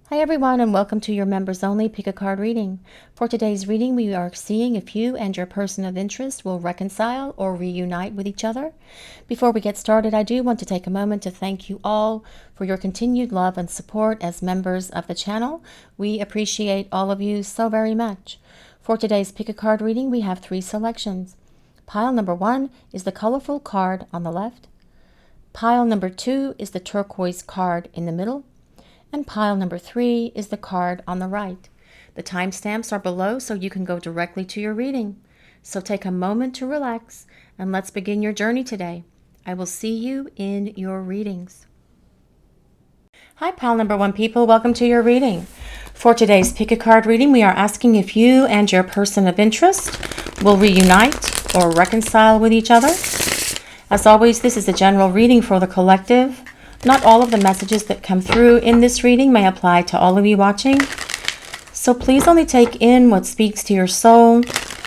Hi everyone, and welcome to your members only pick a card reading. For today's reading, we are seeing if you and your person of interest will reconcile or reunite with each other. Before we get started, I do want to take a moment to thank you all for your continued love and support as members of the channel. We appreciate all of you so very much. For today's pick a card reading, we have 3 selections. Pile number 1 is the colorful card on the left. Pile number 2 is the turquoise card in the middle. And pile number 3 is the card on the right. The timestamps are below so you can go directly to your reading. So take a moment to relax and let's begin your journey today. I will see you in your readings. Hi pile number 1 people, welcome to your reading. For today's pick a card reading, we are asking if you and your person of interest will reunite or reconcile with each other. As always, this is a general reading for the collective. Not all of the messages that come through in this reading may apply to all of you watching. So please only take in what speaks to your soul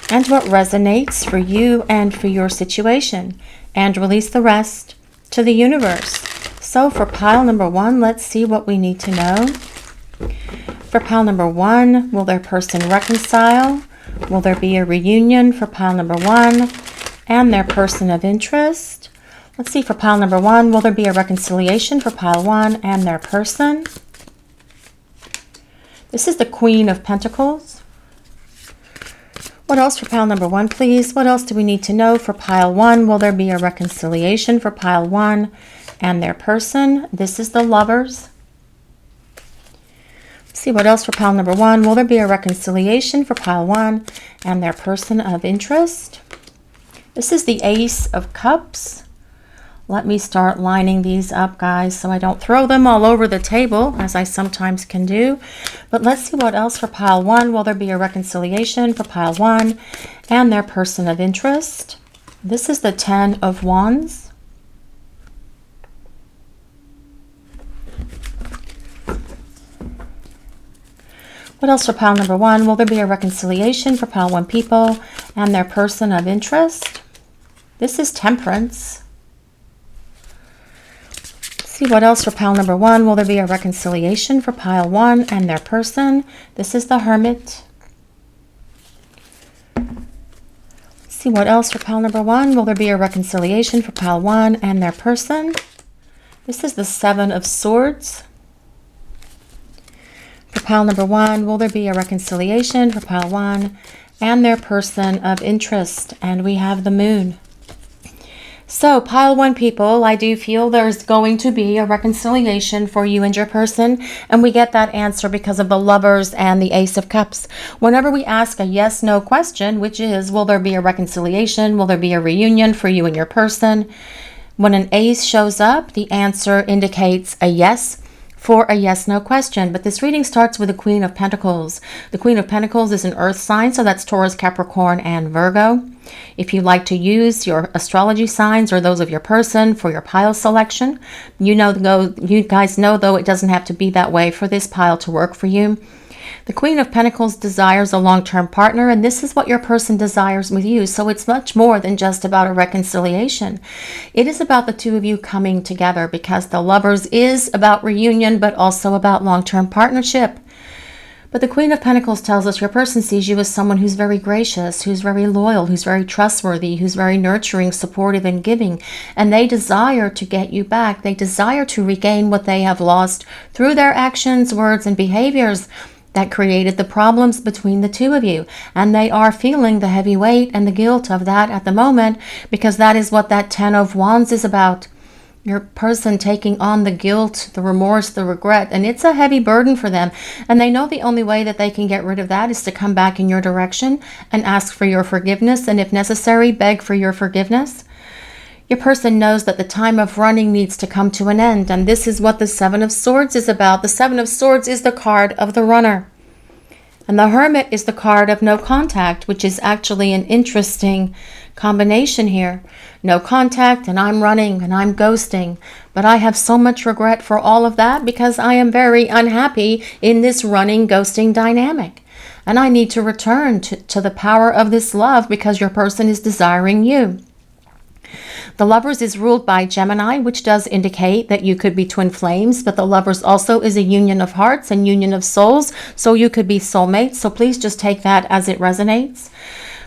and what resonates for you and for your situation, and release the rest to the universe. So for pile number 1, let's see what we need to know. For pile number 1, will their person reconcile? Will there be a reunion for pile number 1 and their person of interest? Let's see, for pile number 1, will there be a reconciliation for pile 1 and their person? This is the Queen of Pentacles. What else for pile number 1, please? What else do we need to know for pile 1? Will there be a reconciliation for pile 1 and their person? This is the Lovers. Let's see, what else for pile number 1? Will there be a reconciliation for pile 1 and their person of interest? This is the Ace of Cups. Let me start lining these up, guys, so I don't throw them all over the table, as I sometimes can do. But let's see what else for pile 1. Will there be a reconciliation for pile 1 and their person of interest? This is the 10 of Wands. What else for pile number 1? Will there be a reconciliation for pile 1 people and their person of interest? This is Temperance. See what else for pile number 1. Will there be a reconciliation for pile 1 and their person? This is the Hermit. See what else for pile number 1. Will there be a reconciliation for pile 1 and their person? This is the 7 of Swords. For pile number 1, will there be a reconciliation for pile 1 and their person of interest? And we have the Moon. So pile 1 people, I do feel there's going to be a reconciliation for you and your person, and we get that answer because of the Lovers and the Ace of Cups. Whenever we ask a yes/no question, which is, will there be a reconciliation? Will there be a reunion for you and your person? When an ace shows up, the answer indicates a yes for a yes/no question. But this reading starts with the Queen of Pentacles. The Queen of Pentacles is an earth sign, so that's Taurus, Capricorn, and Virgo. If you like to use your astrology signs or those of your person for your pile selection, you guys know, though, it doesn't have to be that way for this pile to work for you. The Queen of Pentacles desires a long-term partner, and this is what your person desires with you. So it's much more than just about a reconciliation. It is about the two of you coming together, because the Lovers is about reunion, but also about long-term partnership. But the Queen of Pentacles tells us your person sees you as someone who's very gracious, who's very loyal, who's very trustworthy, who's very nurturing, supportive, and giving. And they desire to get you back. They desire to regain what they have lost through their actions, words, and behaviors that created the problems between the two of you. And they are feeling the heavy weight and the guilt of that at the moment, because that is what that 10 of Wands is about. Your person taking on the guilt, the remorse, the regret, and it's a heavy burden for them. And they know the only way that they can get rid of that is to come back in your direction and ask for your forgiveness, and if necessary, beg for your forgiveness. Your person knows that the time of running needs to come to an end, and this is what the 7 of Swords is about. The 7 of Swords is the card of the runner. And the Hermit is the card of no contact, which is actually an interesting combination here. No contact, and I'm running, and I'm ghosting. But I have so much regret for all of that, because I am very unhappy in this running, ghosting dynamic. And I need to return to the power of this love, because your person is desiring you. The Lovers is ruled by Gemini, which does indicate that you could be twin flames, but the Lovers also is a union of hearts and union of souls, so you could be soulmates. So please just take that as it resonates.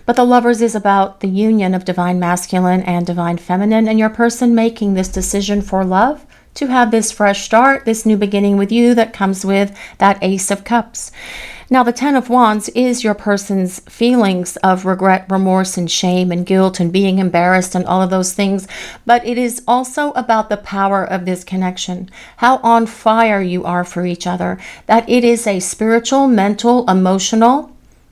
But the Lovers is about the union of divine masculine and divine feminine, and your person making this decision for love, to have this fresh start, this new beginning with you that comes with that Ace of Cups. Now, the Ten of Wands is your person's feelings of regret, remorse, and shame, and guilt, and being embarrassed, and all of those things. But it is also about the power of this connection, how on fire you are for each other, that it is a spiritual, mental, emotional,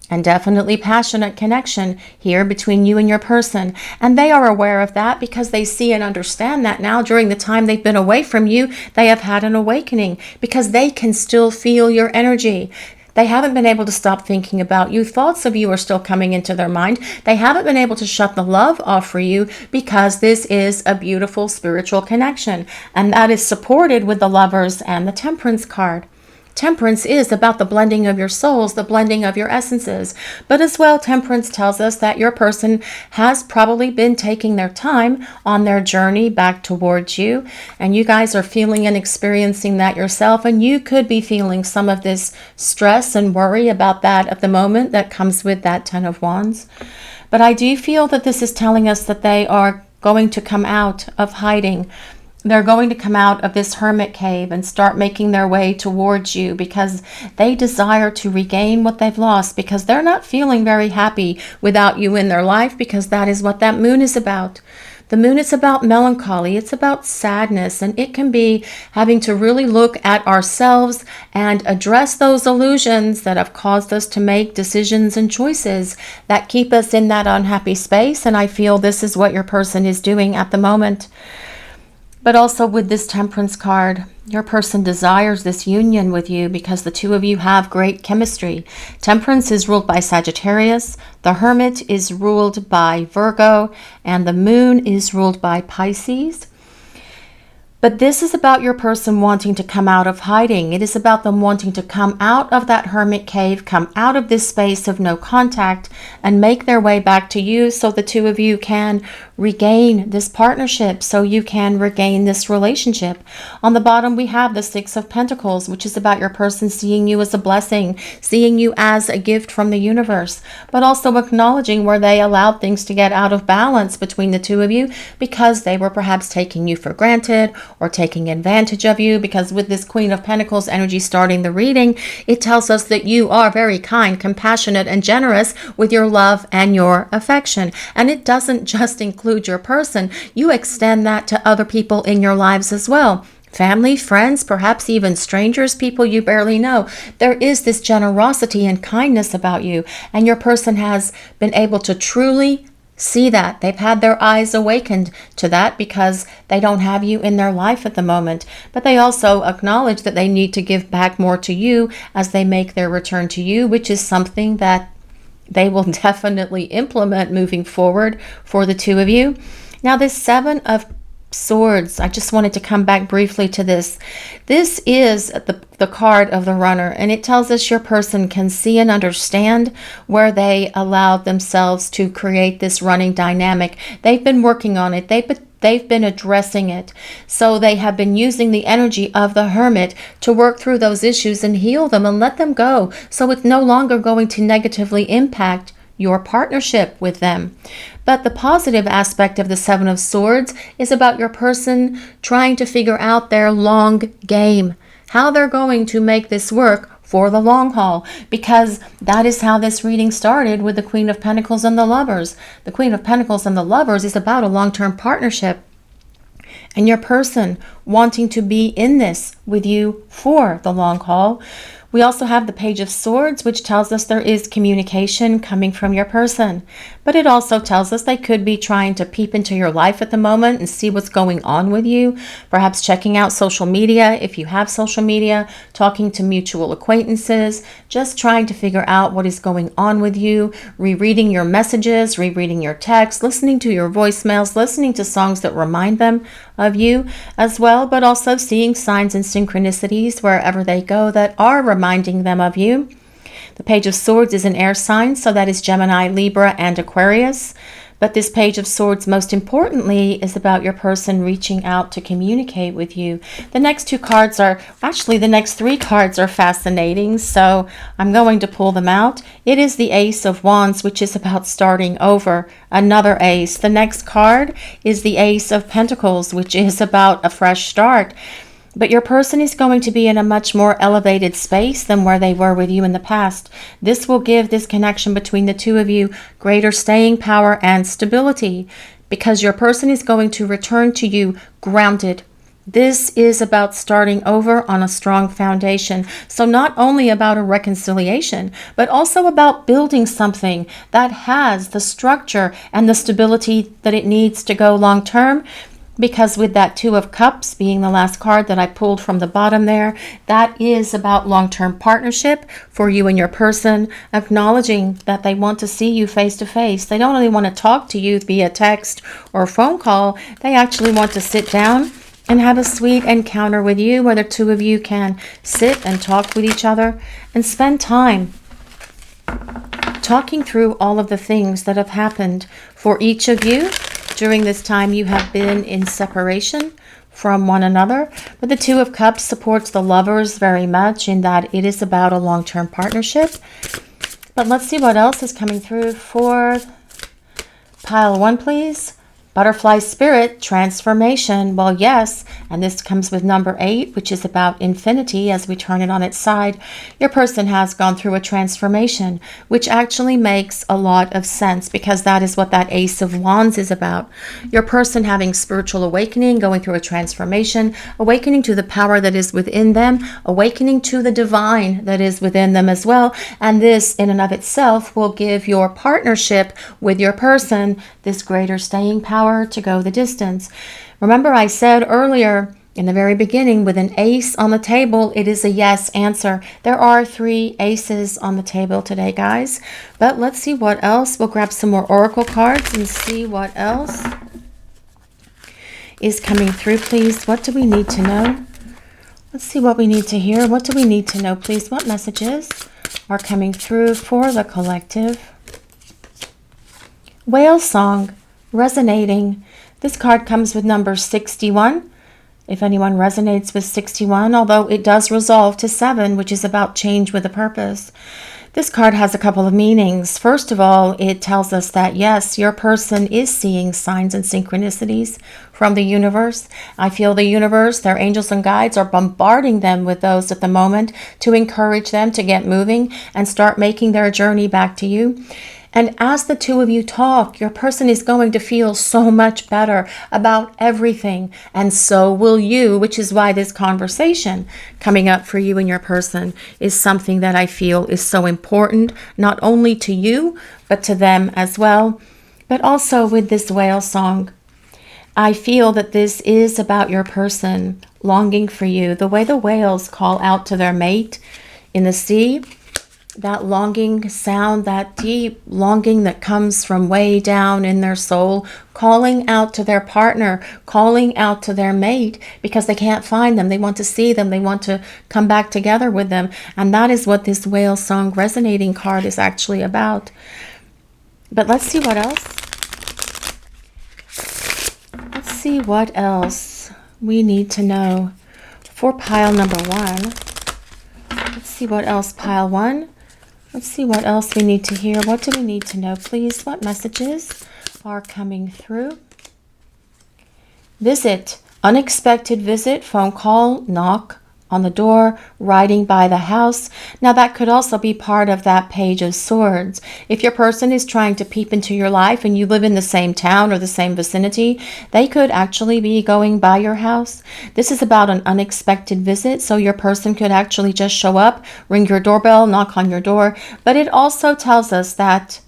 and definitely passionate connection here between you and your person. And they are aware of that because they see and understand that now during the time they've been away from you, they have had an awakening because they can still feel your energy. They haven't been able to stop thinking about you. Thoughts of you are still coming into their mind. They haven't been able to shut the love off for you because this is a beautiful spiritual connection. And that is supported with the Lovers and the Temperance card. Temperance is about the blending of your souls, the blending of your essences. But as well, Temperance tells us that your person has probably been taking their time on their journey back towards you. And you guys are feeling and experiencing that yourself. And you could be feeling some of this stress and worry about that at the moment that comes with that Ten of Wands. But I do feel that this is telling us that they are going to come out of hiding. They're going to come out of this hermit cave and start making their way towards you because they desire to regain what they've lost, because they're not feeling very happy without you in their life, because that is what that moon is about. The moon is about melancholy. It's about sadness, and it can be having to really look at ourselves and address those illusions that have caused us to make decisions and choices that keep us in that unhappy space. And I feel this is what your person is doing at the moment. But also with this Temperance card, your person desires this union with you because the two of you have great chemistry. Temperance is ruled by Sagittarius, the Hermit is ruled by Virgo, and the Moon is ruled by Pisces. But this is about your person wanting to come out of hiding. It is about them wanting to come out of that hermit cave, come out of this space of no contact, and make their way back to you so the two of you can regain this partnership, so you can regain this relationship. On the bottom, we have the Six of Pentacles, which is about your person seeing you as a blessing, seeing you as a gift from the universe, but also acknowledging where they allowed things to get out of balance between the two of you because they were perhaps taking you for granted or taking advantage of you. Because with this Queen of Pentacles energy starting the reading, it tells us that you are very kind, compassionate, and generous with your love and your affection. And it doesn't just include your person. You extend that to other people in your lives as well. Family, friends, perhaps even strangers, people you barely know. There is this generosity and kindness about you, and your person has been able to truly see that. They've had their eyes awakened to that because they don't have you in their life at the moment. But they also acknowledge that they need to give back more to you as they make their return to you, which is something that they will definitely implement moving forward for the two of you. Now, this Seven of Swords, I just wanted to come back briefly to this. This is the card of the Runner, and it tells us your person can see and understand where they allowed themselves to create this running dynamic. They've been working on it. They've been addressing it. So they have been using the energy of the Hermit to work through those issues and heal them and let them go. So it's no longer going to negatively impact your partnership with them. But the positive aspect of the Seven of Swords is about your person trying to figure out their long game, how they're going to make this work for the long haul, because that is how this reading started with the Queen of Pentacles and the Lovers. The Queen of Pentacles and the Lovers is about a long-term partnership, and your person wanting to be in this with you for the long haul. We also have the Page of Swords, which tells us there is communication coming from your person. But it also tells us they could be trying to peep into your life at the moment and see what's going on with you. Perhaps checking out social media, if you have social media, talking to mutual acquaintances, just trying to figure out what is going on with you, rereading your messages, rereading your texts, listening to your voicemails, listening to songs that remind them of you as well, but also seeing signs and synchronicities wherever they go that are reminding them of you. The Page of Swords is an air sign, so that is Gemini, Libra, and Aquarius. But this Page of Swords, most importantly, is about your person reaching out to communicate with you. The next two cards are, actually the next three cards are fascinating, so I'm going to pull them out. It is the Ace of Wands, which is about starting over, another ace. The next card is the Ace of Pentacles, which is about a fresh start. But your person is going to be in a much more elevated space than where they were with you in the past. This will give this connection between the two of you greater staying power and stability, because your person is going to return to you grounded. This is about starting over on a strong foundation. So not only about a reconciliation, but also about building something that has the structure and the stability that it needs to go long term. Because with that Two of Cups being the last card that I pulled from the bottom there, that is about long-term partnership for you and your person, acknowledging that they want to see you face to face. They don't only want to talk to you via text or phone call. They actually want to sit down and have a sweet encounter with you, where the two of you can sit and talk with each other and spend time talking through all of the things that have happened for each of you during this time you have been in separation from one another. But the Two of Cups supports the lovers very much in that it is about a long-term partnership. But let's see what else is coming through for pile 1, please. Butterfly Spirit, transformation. Well, yes, and this comes with number 8, which is about infinity as we turn it on its side. Your person has gone through a transformation, which actually makes a lot of sense, because that is what that Ace of Wands is about. Your person having spiritual awakening, going through a transformation, awakening to the power that is within them, awakening to the divine that is within them as well. And this in and of itself will give your partnership with your person this greater staying power to go the distance. Remember, I said earlier in the very beginning, with an ace on the table, it is a yes answer. There are 3 aces on the table today, guys. But let's see what else. We'll grab some more oracle cards and see what else is coming through, please. What do we need to know? Let's see what we need to hear. What do we need to know, please? What messages are coming through for the collective? Whale Song. Resonating. This card comes with number 61. If anyone resonates with 61, although it does resolve to 7, which is about change with a purpose. This card has a couple of meanings. First of all, it tells us that yes, your person is seeing signs and synchronicities from the universe. I feel the universe, their angels and guides, are bombarding them with those at the moment to encourage them to get moving and start making their journey back to you. And as the two of you talk, your person is going to feel so much better about everything. And so will you, which is why this conversation coming up for you and your person is something that I feel is so important, not only to you, but to them as well. But also with this whale song, I feel that this is about your person longing for you. The way the whales call out to their mate in the sea, that longing sound, that deep longing that comes from way down in their soul, calling out to their partner, calling out to their mate, because they can't find them. They want to see them. They want to come back together with them. And that is what this whale song resonating card is actually about. But let's see what else. Let's see what else we need to know for pile number 1. Let's see what else, pile 1. Let's see what else we need to hear. What do we need to know, please? What messages are coming through? Visit, unexpected visit, phone call, knock on the door, riding by the house. Now that could also be part of that Page of Swords. If your person is trying to peep into your life and you live in the same town or the same vicinity, they could actually be going by your house. This is about an unexpected visit, so your person could actually just show up, ring your doorbell, knock on your door. But it also tells us that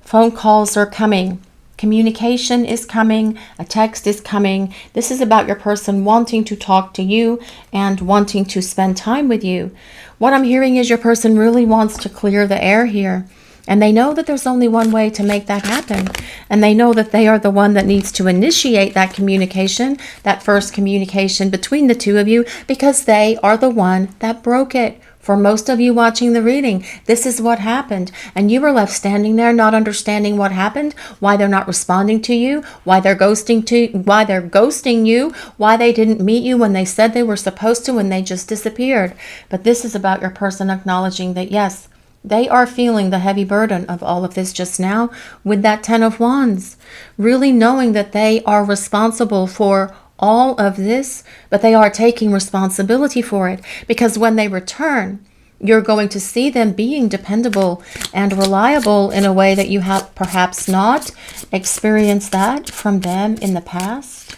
phone calls are coming. Communication is coming, a text is coming. This is about your person wanting to talk to you and wanting to spend time with you. What I'm hearing is your person really wants to clear the air here. And they know that there's only one way to make that happen. And they know that they are the one that needs to initiate that communication, that first communication between the two of you, because they are the one that broke it For most of you watching the reading, this is what happened. And you were left standing there not understanding what happened, why they're not responding to you, why they're ghosting you, why they didn't meet you when they said they were supposed to and they just disappeared. But this is about your person acknowledging that, yes, they are feeling the heavy burden of all of this just now with that 10 of Wands. Really knowing that they are responsible for all of this, but they are taking responsibility for it, because when they return, you're going to see them being dependable and reliable in a way that you have perhaps not experienced that from them in the past.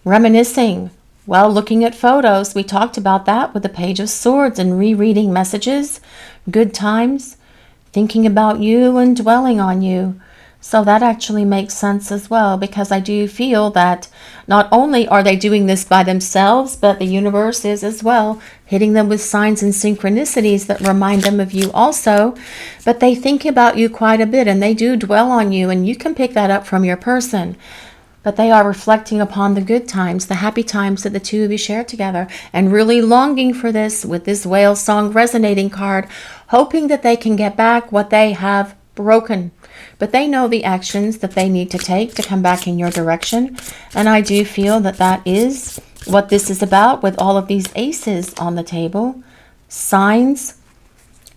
Reminiscing. Well, looking at photos, we talked about that with the Page of Swords and rereading messages, good times, thinking about you and dwelling on you. So that actually makes sense as well, because I do feel that not only are they doing this by themselves, but the universe is as well hitting them with signs and synchronicities that remind them of you also. But they think about you quite a bit and they do dwell on you, and you can pick that up from your person. But they are reflecting upon the good times, the happy times that the two of you share together, and really longing for this with this whale song resonating card, hoping that they can get back what they have broken. But they know the actions that they need to take to come back in your direction. And I do feel that that is what this is about with all of these aces on the table. Signs,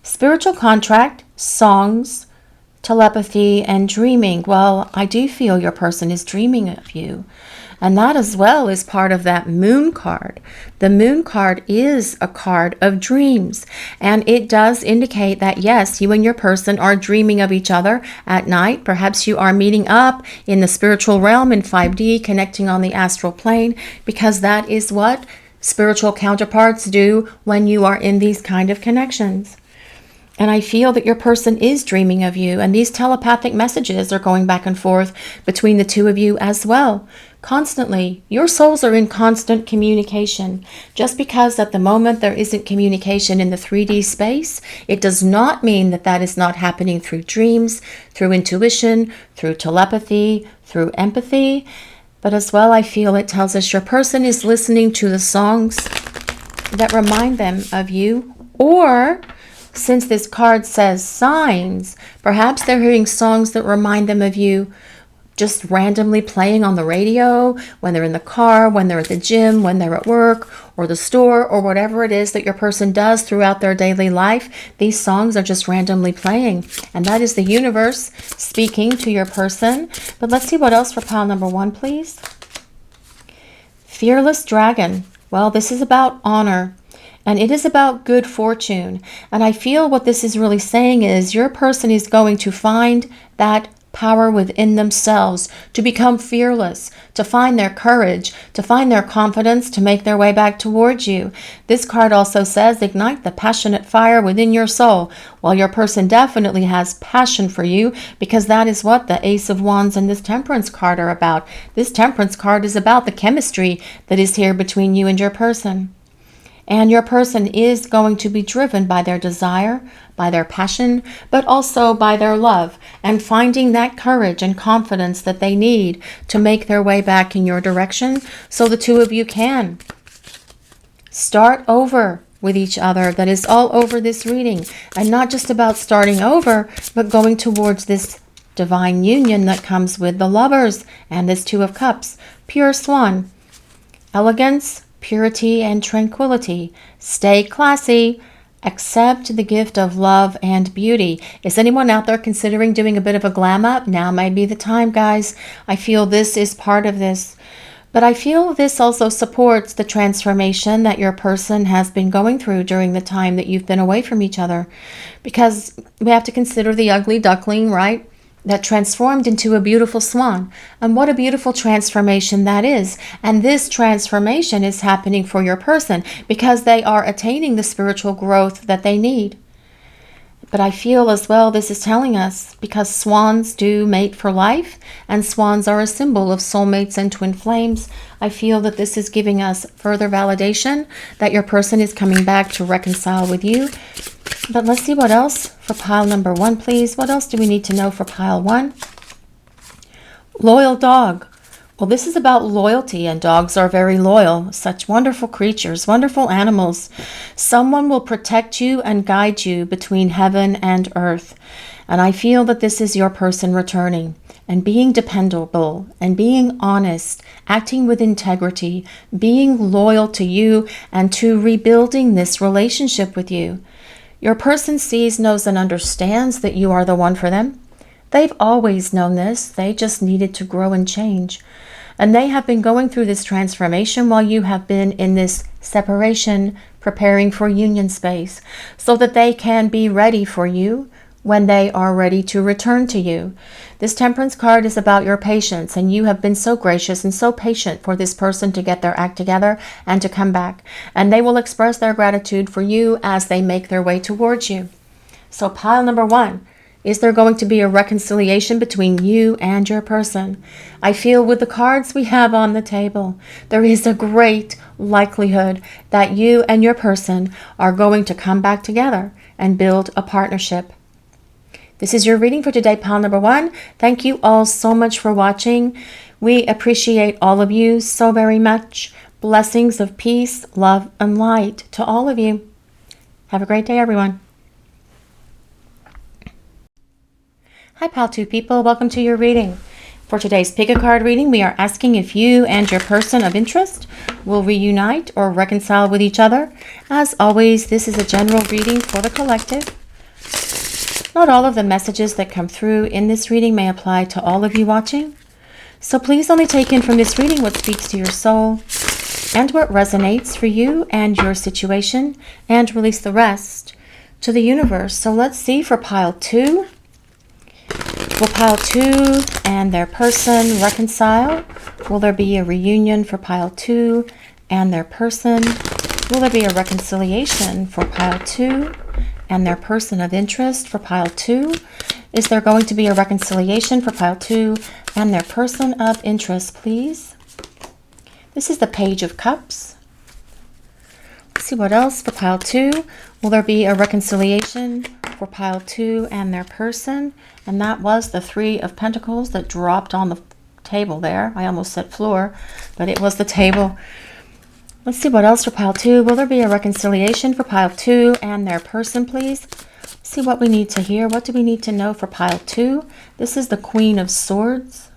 spiritual contract, songs, telepathy, and dreaming. Well, I do feel your person is dreaming of you. And that as well is part of that moon card. The moon card is a card of dreams. And it does indicate that, yes, you and your person are dreaming of each other at night. Perhaps you are meeting up in the spiritual realm in 5D, connecting on the astral plane, because that is what spiritual counterparts do when you are in these kind of connections. And I feel that your person is dreaming of you, and these telepathic messages are going back and forth between the two of you as well. Constantly, your souls are in constant communication. Just because at the moment there isn't communication in the 3D space, it does not mean that that is not happening through dreams, through intuition, through telepathy, through empathy. But as well, I feel it tells us your person is listening to the songs that remind them of you, or since this card says signs, perhaps they're hearing songs that remind them of you just randomly playing on the radio, when they're in the car, when they're at the gym, when they're at work or the store, or whatever it is that your person does throughout their daily life. These songs are just randomly playing. And that is the universe speaking to your person. But let's see what else for pile number 1, please. Fearless Dragon. Well, this is about honor. And it is about good fortune. And I feel what this is really saying is your person is going to find that power within themselves to become fearless, to find their courage, to find their confidence, to make their way back towards you. This card also says ignite the passionate fire within your soul. Well, your person definitely has passion for you, because that is what the Ace of Wands and this Temperance card are about. This Temperance card is about the chemistry that is here between you and your person. And your person is going to be driven by their desire, by their passion, but also by their love, and finding that courage and confidence that they need to make their way back in your direction, so the two of you can start over with each other. That is all over this reading, and not just about starting over, but going towards this divine union that comes with the Lovers and this Two of Cups. Pure Swan, elegance, purity, and tranquility. Stay classy. Accept the gift of love and beauty. Is anyone out there considering doing a bit of a glam up? Now might be the time, guys. I feel this is part of this. But I feel this also supports the transformation that your person has been going through during the time that you've been away from each other. Because we have to consider the ugly duckling, right? That transformed into a beautiful swan. And what a beautiful transformation that is. And this transformation is happening for your person because they are attaining the spiritual growth that they need. But I feel as well this is telling us, because swans do mate for life, and swans are a symbol of soulmates and twin flames, I feel that this is giving us further validation that your person is coming back to reconcile with you. But let's see what else for pile number 1, please. What else do we need to know for pile 1? Loyal dog. Well, this is about loyalty, and dogs are very loyal. Such wonderful creatures, wonderful animals. Someone will protect you and guide you between heaven and earth. And I feel that this is your person returning and being dependable and being honest, acting with integrity, being loyal to you and to rebuilding this relationship with you. Your person sees, knows, and understands that you are the one for them. They've always known this. They just needed to grow and change. And they have been going through this transformation while you have been in this separation, preparing for union space, so that they can be ready for you when they are ready to return to you. This Temperance card is about your patience, and you have been so gracious and so patient for this person to get their act together and to come back. And they will express their gratitude for you as they make their way towards you. So pile number 1. Is there going to be a reconciliation between you and your person? I feel with the cards we have on the table, there is a great likelihood that you and your person are going to come back together and build a partnership. This is your reading for today, pile number 1. Thank you all so much for watching. We appreciate all of you so very much. Blessings of peace, love, and light to all of you. Have a great day, everyone. Hi, Pile 2 people. Welcome to your reading. For today's pick a card reading, we are asking if you and your person of interest will reunite or reconcile with each other. As always, this is a general reading for the collective. Not all of the messages that come through in this reading may apply to all of you watching. So please only take in from this reading what speaks to your soul and what resonates for you and your situation, and release the rest to the universe. So let's see for pile 2. Will pile 2 and their person reconcile? Will there be a reunion for pile 2 and their person? Will there be a reconciliation for pile 2 and their person of interest for pile 2? Is there going to be a reconciliation for pile 2 and their person of interest, please? This is the Page of Cups. Let's see what else for pile 2. Will there be a reconciliation for pile 2 and their person? And that was the 3 of Pentacles that dropped on the table there. I almost said floor, but it was the table. Let's see what else for pile 2. Will there be a reconciliation for pile 2 and their person, please? Let's see what we need to hear. What do we need to know for pile 2? This is the Queen of Swords.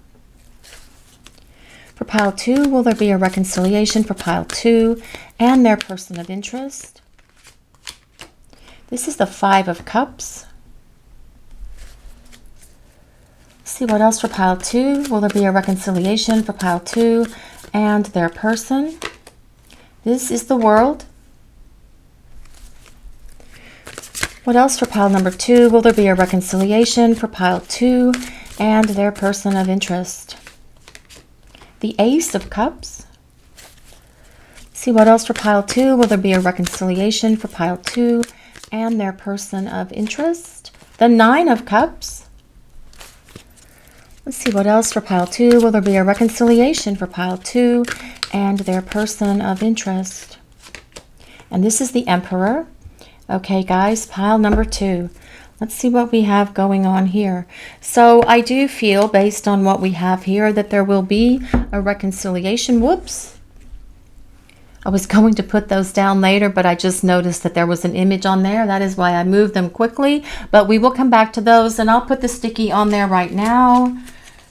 For pile 2, will there be a reconciliation for pile 2 and their person of interest? This is the 5 of Cups. Let's see what else for pile 2. Will there be a reconciliation for pile 2 and their person? This is the World. What else for pile number 2? Will there be a reconciliation for pile 2 and their person of interest? The Ace of Cups. See what else for pile 2. Will there be a reconciliation for pile 2 and their person of interest? The 9 of Cups. Let's see what else for pile 2. Will there be a reconciliation for pile 2 and their person of interest? And this is the Emperor. Okay, guys, pile number 2. Let's see what we have going on here. So I do feel, based on what we have here, that there will be a reconciliation. Whoops. I was going to put those down later, but I just noticed that there was an image on there. That is why I moved them quickly. But we will come back to those, and I'll put the sticky on there right now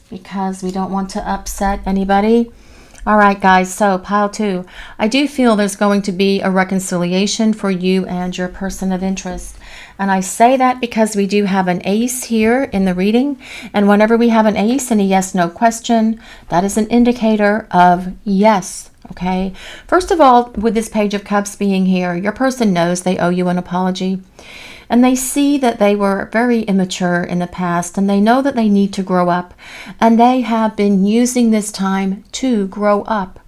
because we don't want to upset anybody. All right, guys, so pile 2. I do feel there's going to be a reconciliation for you and your person of interest. And I say that because we do have an ace here in the reading. And whenever we have an ace and a yes/no question, that is an indicator of yes. Okay. First of all, with this Page of Cups being here, your person knows they owe you an apology. And they see that they were very immature in the past, and they know that they need to grow up. And they have been using this time to grow up.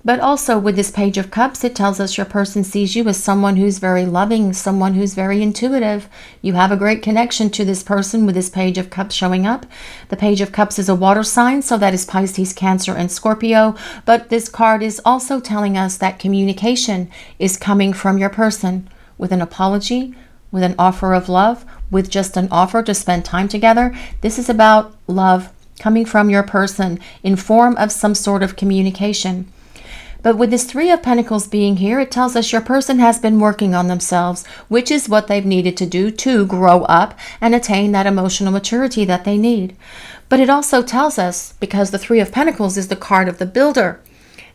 But also with this Page of Cups, it tells us your person sees you as someone who's very loving, someone who's very intuitive. You have a great connection to this person with this Page of Cups showing up. The Page of Cups is a water sign, so that is Pisces, Cancer, and Scorpio. But this card is also telling us that communication is coming from your person with an apology, with an offer of love, with just an offer to spend time together. This is about love coming from your person in form of some sort of communication. But with this Three of Pentacles being here, it tells us your person has been working on themselves, which is what they've needed to do to grow up and attain that emotional maturity that they need. But it also tells us, because the Three of Pentacles is the card of the builder,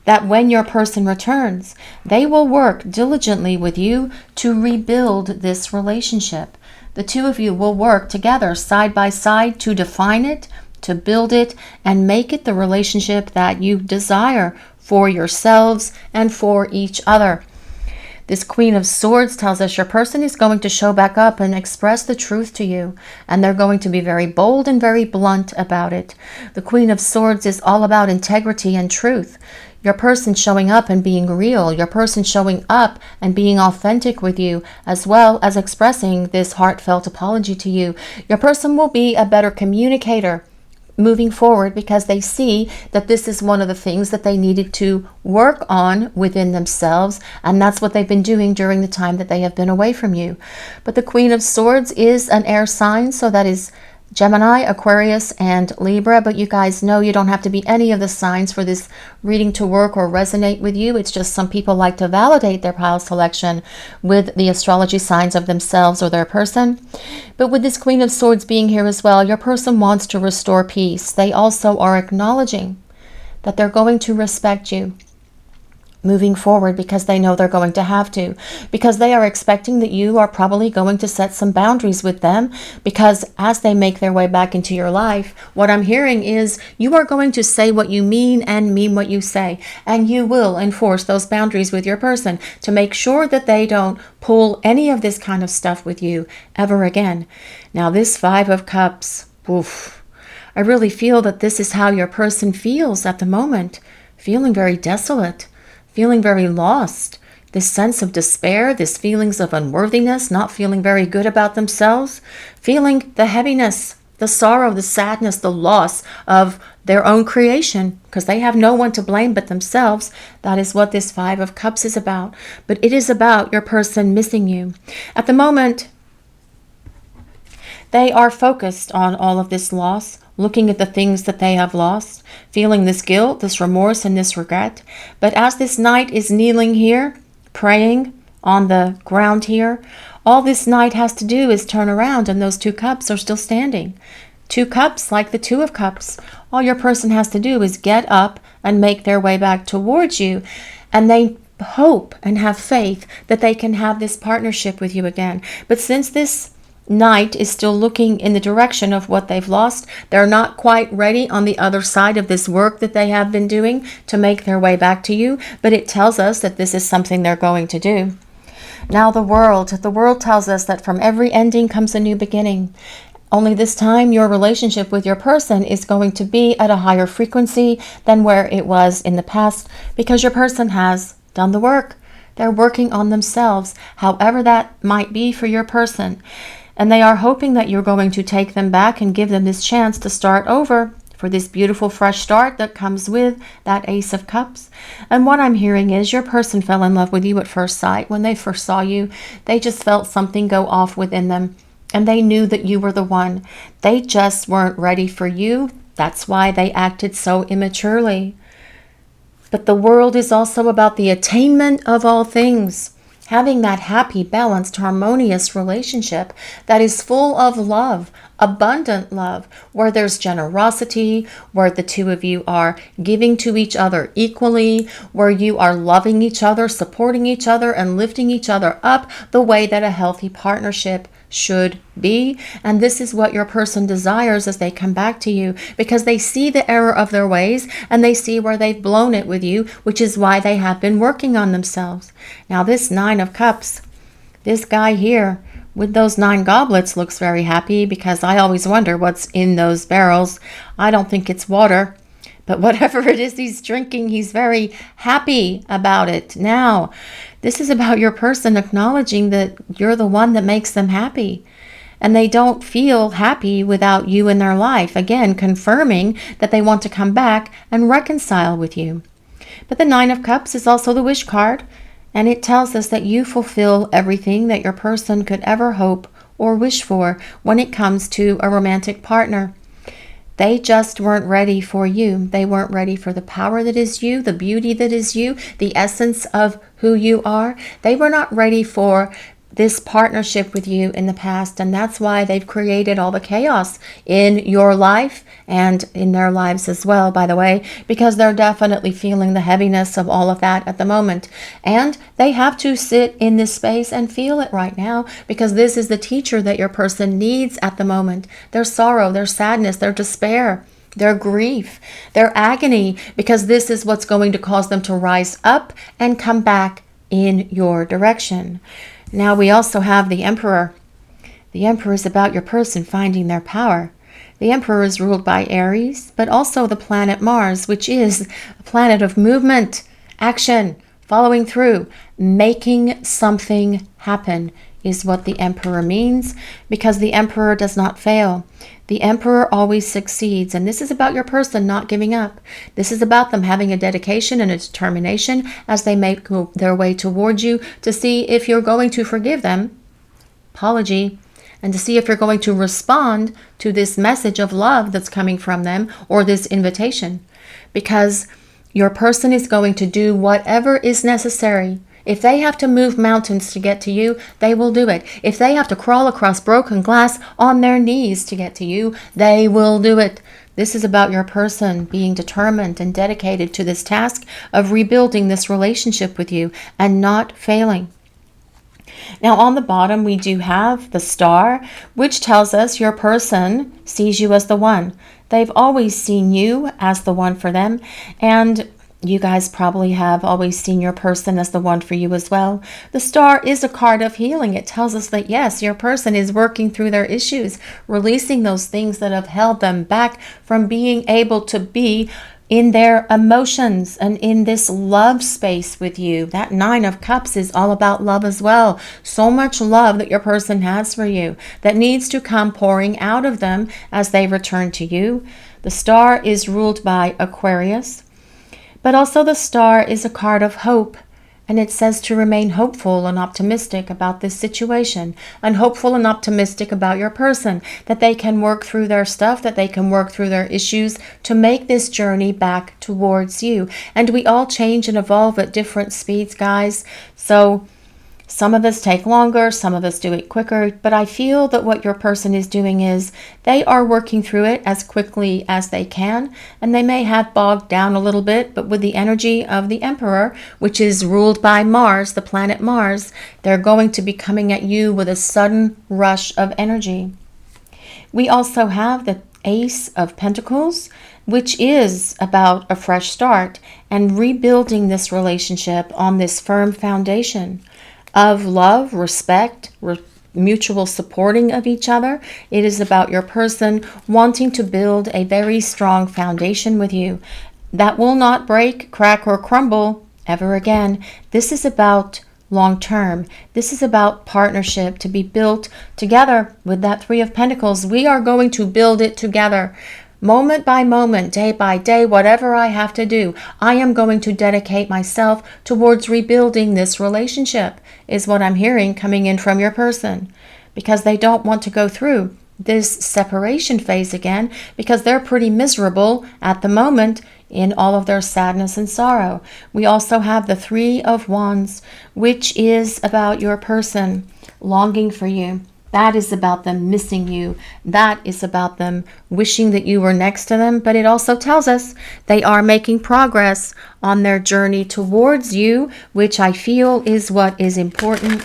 that when your person returns, they will work diligently with you to rebuild this relationship. The two of you will work together side by side to define it, to build it, and make it the relationship that you desire for yourselves and for each other. This Queen of Swords tells us your person is going to show back up and express the truth to you, and they're going to be very bold and very blunt about it. The Queen of Swords is all about integrity and truth. Your person showing up and being real, your person showing up and being authentic with you, as well as expressing this heartfelt apology to you. Your person will be a better communicator moving forward because they see that this is one of the things that they needed to work on within themselves, and that's what they've been doing during the time that they have been away from you. But the Queen of Swords is an air sign, so that is Gemini, Aquarius, and Libra, but you guys know you don't have to be any of the signs for this reading to work or resonate with you. It's just some people like to validate their pile selection with the astrology signs of themselves or their person. But with this Queen of Swords being here as well, your person wants to restore peace. They also are acknowledging that they're going to respect you moving forward because they know they're going to have to, because they are expecting that you are probably going to set some boundaries with them, because as they make their way back into your life, what I'm hearing is you are going to say what you mean and mean what you say, and you will enforce those boundaries with your person to make sure that they don't pull any of this kind of stuff with you ever again. Now this Five of Cups, oof, I really feel that this is how your person feels at the moment, feeling very desolate, feeling very lost, this sense of despair, this feelings of unworthiness, not feeling very good about themselves, feeling the heaviness, the sorrow, the sadness, the loss of their own creation, because they have no one to blame but themselves. That is what this Five of Cups is about. But it is about your person missing you. At the moment, they are focused on all of this loss, looking at the things that they have lost, feeling this guilt, this remorse, and this regret. But as this knight is kneeling here, praying on the ground here, all this knight has to do is turn around and those two cups are still standing. Two cups like the Two of Cups. All your person has to do is get up and make their way back towards you, and they hope and have faith that they can have this partnership with you again. But since this Knight is still looking in the direction of what they've lost, they're not quite ready on the other side of this work that they have been doing to make their way back to you, but it tells us that this is something they're going to do. Now the world tells us that from every ending comes a new beginning. Only this time your relationship with your person is going to be at a higher frequency than where it was in the past, because your person has done the work. They're working on themselves, however that might be for your person. And they are hoping that you're going to take them back and give them this chance to start over for this beautiful fresh start that comes with that Ace of Cups. And what I'm hearing is your person fell in love with you at first sight. When they first saw you, they just felt something go off within them, and they knew that you were the one. They just weren't ready for you. That's why they acted so immaturely. But the world is also about the attainment of all things. Having that happy, balanced, harmonious relationship that is full of love, abundant love, where there's generosity, where the two of you are giving to each other equally, where you are loving each other, supporting each other, and lifting each other up the way that a healthy partnership should be. And this is what your person desires as they come back to you, because they see the error of their ways and they see where they've blown it with you, which is why they have been working on themselves. Now this Nine of Cups, this guy here with those 9 goblets looks very happy, because I always wonder what's in those barrels. I don't think it's water, but whatever it is he's drinking, he's very happy about it. Now, this is about your person acknowledging that you're the one that makes them happy. And they don't feel happy without you in their life. Again, confirming that they want to come back and reconcile with you. But the Nine of Cups is also the wish card. And it tells us that you fulfill everything that your person could ever hope or wish for when it comes to a romantic partner. They just weren't ready for you. They weren't ready for the power that is you, the beauty that is you, the essence of who you are. They were not ready for this partnership with you in the past, and that's why they've created all the chaos in your life and in their lives as well, by the way, because they're definitely feeling the heaviness of all of that at the moment. And they have to sit in this space and feel it right now, because this is the teacher that your person needs at the moment. Their sorrow, their sadness, their despair, their grief, their agony, because this is what's going to cause them to rise up and come back in your direction. Now we also have the Emperor. The Emperor is about your person finding their power. The Emperor is ruled by Aries, but also the planet Mars, which is a planet of movement, action, following through, making something happen is what the Emperor means, because the Emperor does not fail. The Emperor always succeeds, and this is about your person not giving up. This is about them having a dedication and a determination as they make their way towards you to see if you're going to forgive them, apology, and to see if you're going to respond to this message of love that's coming from them or this invitation. Because your person is going to do whatever is necessary. If they have to move mountains to get to you, they will do it. If they have to crawl across broken glass on their knees to get to you, they will do it. This is about your person being determined and dedicated to this task of rebuilding this relationship with you and not failing. Now on the bottom we do have the star, which tells us your person sees you as the one. They've always seen you as the one for them, and you guys probably have always seen your person as the one for you as well. The star is a card of healing. It tells us that yes, your person is working through their issues, releasing those things that have held them back from being able to be in their emotions and in this love space with you. That 9 of Cups is all about love as well. So much love that your person has for you that needs to come pouring out of them as they return to you. The star is ruled by Aquarius. But also the star is a card of hope, and it says to remain hopeful and optimistic about this situation, and hopeful and optimistic about your person, that they can work through their stuff, that they can work through their issues to make this journey back towards you. And we all change and evolve at different speeds, guys. So some of us take longer, some of us do it quicker, but I feel that what your person is doing is they are working through it as quickly as they can, and they may have bogged down a little bit, but with the energy of the Emperor, which is ruled by Mars, the planet Mars, they're going to be coming at you with a sudden rush of energy. We also have the Ace of Pentacles, which is about a fresh start and rebuilding this relationship on this firm foundation of love, respect, mutual supporting of each other. It is about your person wanting to build a very strong foundation with you that will not break, crack, or crumble ever again. This is about long term. This is about partnership to be built together with that 3 of Pentacles. We are going to build it together. Moment by moment, day by day, whatever I have to do, I am going to dedicate myself towards rebuilding this relationship, is what I'm hearing coming in from your person, because they don't want to go through this separation phase again, because they're pretty miserable at the moment in all of their sadness and sorrow. We also have the 3 of Wands, which is about your person longing for you. That is about them missing you. That is about them wishing that you were next to them. But it also tells us they are making progress on their journey towards you, which I feel is what is important.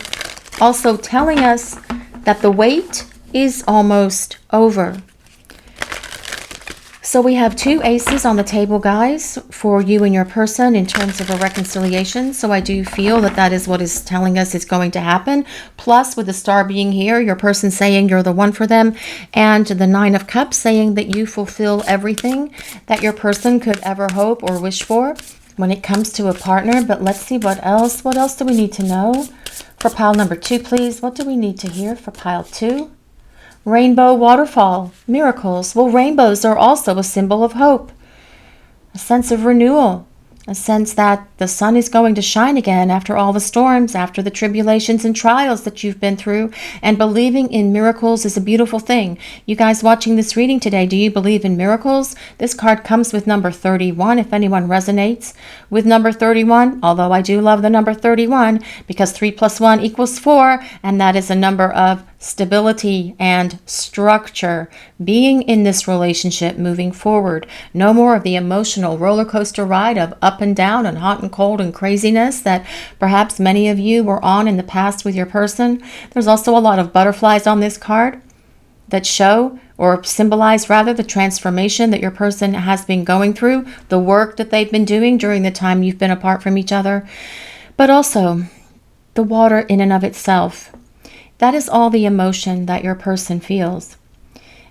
Also telling us that the wait is almost over. So we have 2 aces on the table, guys, for you and your person in terms of a reconciliation. So I do feel that that is what is telling us is going to happen. Plus, with the star being here, your person saying you're the one for them, and the 9 of Cups saying that you fulfill everything that your person could ever hope or wish for when it comes to a partner. But let's see what else. What else do we need to know? For pile number 2, please. What do we need to hear for pile 2? Rainbow, waterfall, miracles. Well, rainbows are also a symbol of hope, a sense of renewal, a sense that the sun is going to shine again after all the storms, after the tribulations and trials that you've been through. And believing in miracles is a beautiful thing. You guys watching this reading today, do you believe in miracles? This card comes with number 31, if anyone resonates with number 31, although I do love the number 31 because 3 + 1 = 4, and that is a number of stability and structure, being in this relationship moving forward. No more of the emotional roller coaster ride of up and down and hot and cold and craziness that perhaps many of you were on in the past with your person. There's also a lot of butterflies on this card that show or symbolize rather the transformation that your person has been going through, the work that they've been doing during the time you've been apart from each other, but also the water in and of itself. That is all the emotion that your person feels.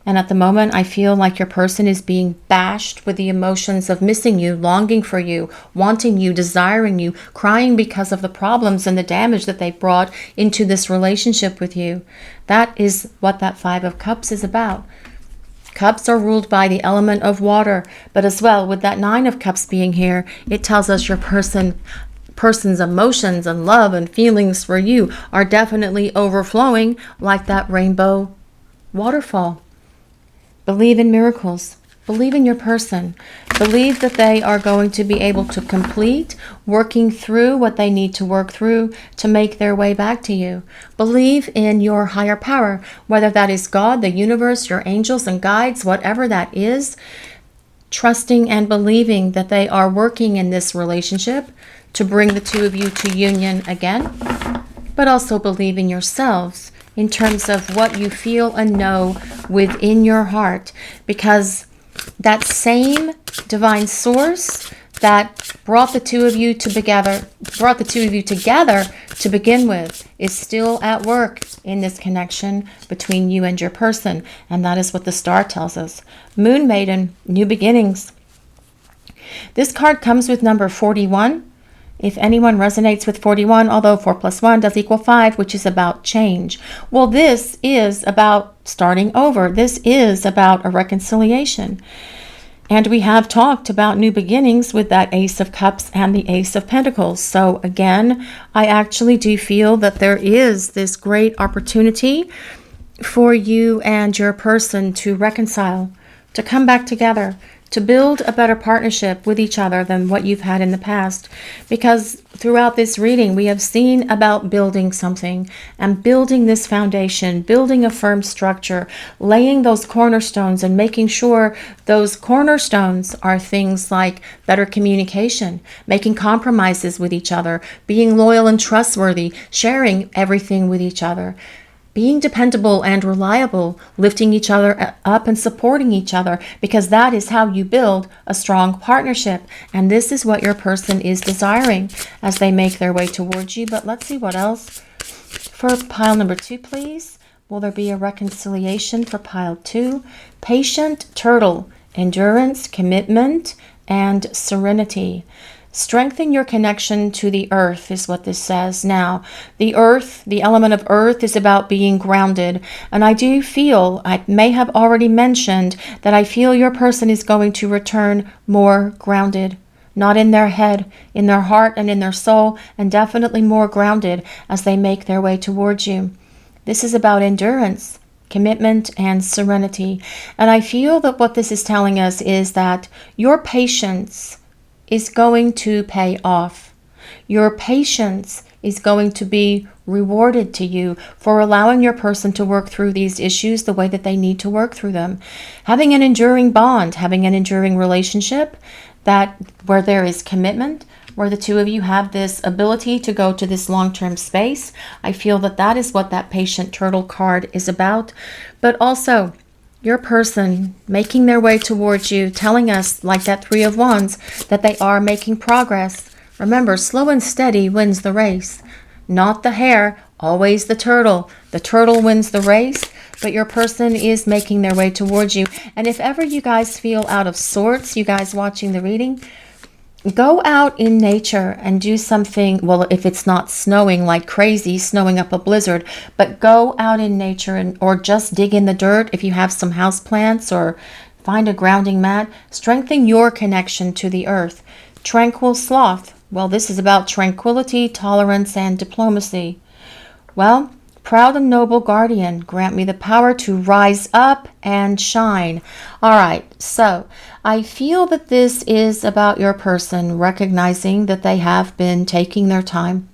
And at the moment, I feel like your person is being bashed with the emotions of missing you, longing for you, wanting you, desiring you, crying because of the problems and the damage that they've brought into this relationship with you. That is what that 5 of Cups is about. Cups are ruled by the element of water, but as well with that 9 of Cups being here, it tells us your person's emotions and love and feelings for you are definitely overflowing like that rainbow waterfall. Believe in miracles. Believe in your person. Believe that they are going to be able to complete working through what they need to work through to make their way back to you. Believe in your higher power, whether that is God, the universe, your angels and guides, whatever that is. Trusting and believing that they are working in this relationship to bring the 2 of you to union again, but also believe in yourselves in terms of what you feel and know within your heart, because that same divine source that brought the two of you together to begin with is still at work in this connection between you and your person. And that is what the star tells us. Moon Maiden, new beginnings. This card comes with number 41. If anyone resonates with 41, although 4 + 1 does = 5, which is about change. Well, this is about starting over. This is about a reconciliation. And we have talked about new beginnings with that Ace of Cups and the Ace of Pentacles. So again, I actually do feel that there is this great opportunity for you and your person to reconcile, to come back together, to build a better partnership with each other than what you've had in the past. Because throughout this reading, we have seen about building something and building this foundation, building a firm structure, laying those cornerstones and making sure those cornerstones are things like better communication, making compromises with each other, being loyal and trustworthy, sharing everything with each other, being dependable and reliable, lifting each other up and supporting each other, because that is how you build a strong partnership. And this is what your person is desiring as they make their way towards you. But let's see what else. For pile number 2, please. Will there be a reconciliation for pile 2? Patient turtle, endurance, commitment, and serenity. Strengthen your connection to the earth is what this says. Now, the earth, the element of earth is about being grounded. And I do feel, I may have already mentioned, that I feel your person is going to return more grounded. Not in their head, in their heart and in their soul, and definitely more grounded as they make their way towards you. This is about endurance, commitment, and serenity. And I feel that what this is telling us is that your patience is going to pay off. Your patience is going to be rewarded to you for allowing your person to work through these issues the way that they need to work through them. Having an enduring bond, having an enduring relationship, that where there is commitment, where the two of you have this ability to go to this long-term space. I feel that that is what that patient turtle card is about. But also, your person making their way towards you, telling us, like that 3 of Wands, that they are making progress. Remember, slow and steady wins the race. Not the hare, always the turtle. The turtle wins the race, but your person is making their way towards you. And if ever you guys feel out of sorts, you guys watching the reading, go out in nature and do something. Well, if it's not snowing like crazy, snowing up a blizzard, but go out in nature or just dig in the dirt if you have some house plants, or find a grounding mat. Strengthen your connection to the earth. Tranquil sloth. Well, this is about tranquility, tolerance, and diplomacy. Well, proud and noble guardian, grant me the power to rise up and shine. All right, so I feel that this is about your person recognizing that they have been taking their time,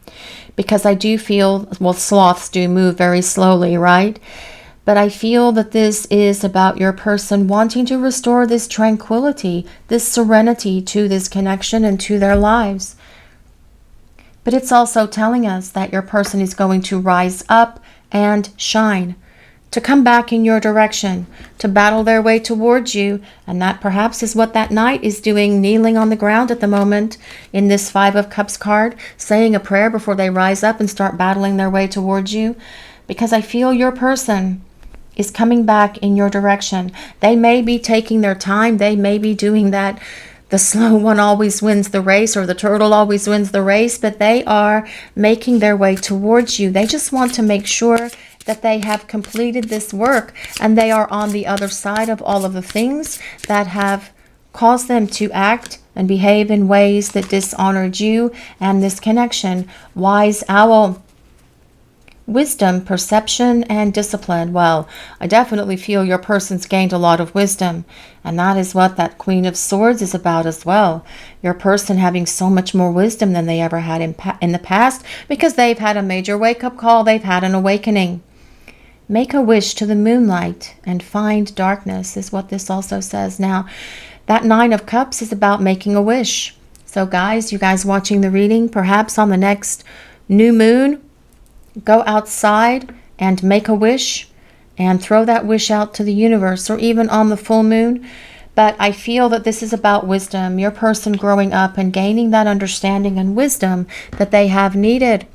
because I do feel, well, sloths do move very slowly, right? But I feel that this is about your person wanting to restore this tranquility, this serenity to this connection and to their lives. But it's also telling us that your person is going to rise up and shine, to come back in your direction, to battle their way towards you. And that perhaps is what that knight is doing, kneeling on the ground at the moment in this Five of Cups card, saying a prayer before they rise up and start battling their way towards you. Because I feel your person is coming back in your direction. They may be taking their time. They may be doing that. The slow one always wins the race, or the turtle always wins the race, but they are making their way towards you. They just want to make sure that they have completed this work and they are on the other side of all of the things that have caused them to act and behave in ways that dishonored you and this connection. Wise owl. Wisdom, perception, and discipline. Well, I definitely feel your person's gained a lot of wisdom, and that is what that Queen of Swords is about as well. Your person having so much more wisdom than they ever had in the past, because they've had a major wake-up call, they've had an awakening. Make a wish to the moonlight and find darkness is what this also says. Now, that Nine of Cups is about making a wish. So guys, you guys watching the reading, perhaps on the next new moon, go outside and make a wish and throw that wish out to the universe, or even on the full moon. But I feel that this is about wisdom, your person growing up and gaining that understanding and wisdom that they have needed,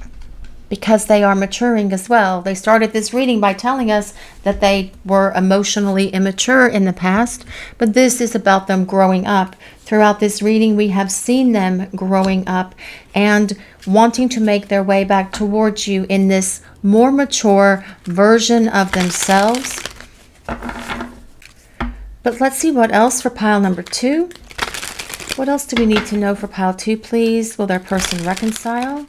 because they are maturing as well. They started this reading by telling us that they were emotionally immature in the past, but this is about them growing up. Throughout this reading, we have seen them growing up and wanting to make their way back towards you in this more mature version of themselves. But let's see what else for pile number 2. What else do we need to know for pile 2, please? Will their person reconcile?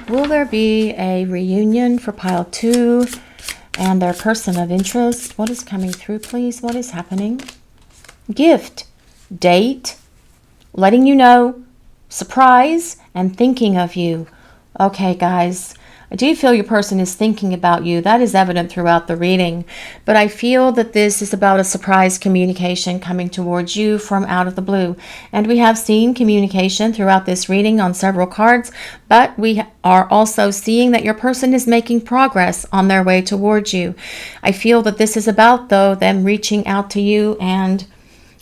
Will there be a reunion for pile 2 and their person of interest? What is coming through, please? What is happening? Gift, date, letting you know, surprise, and thinking of you. Okay, guys, I do feel your person is thinking about you. That is evident throughout the reading. But I feel that this is about a surprise communication coming towards you from out of the blue. And we have seen communication throughout this reading on several cards, but we are also seeing that your person is making progress on their way towards you. I feel that this is about, though, them reaching out to you and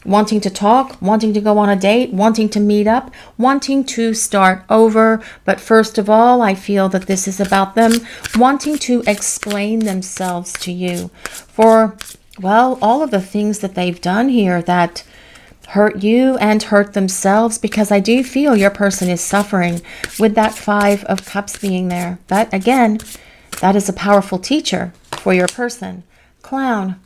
wanting to talk, wanting to go on a date, wanting to meet up, wanting to start over. But first of all, I feel that this is about them wanting to explain themselves to you for, well, all of the things that they've done here that hurt you and hurt themselves, because I do feel your person is suffering with that Five of Cups being there. But again, that is a powerful teacher for your person. Clown.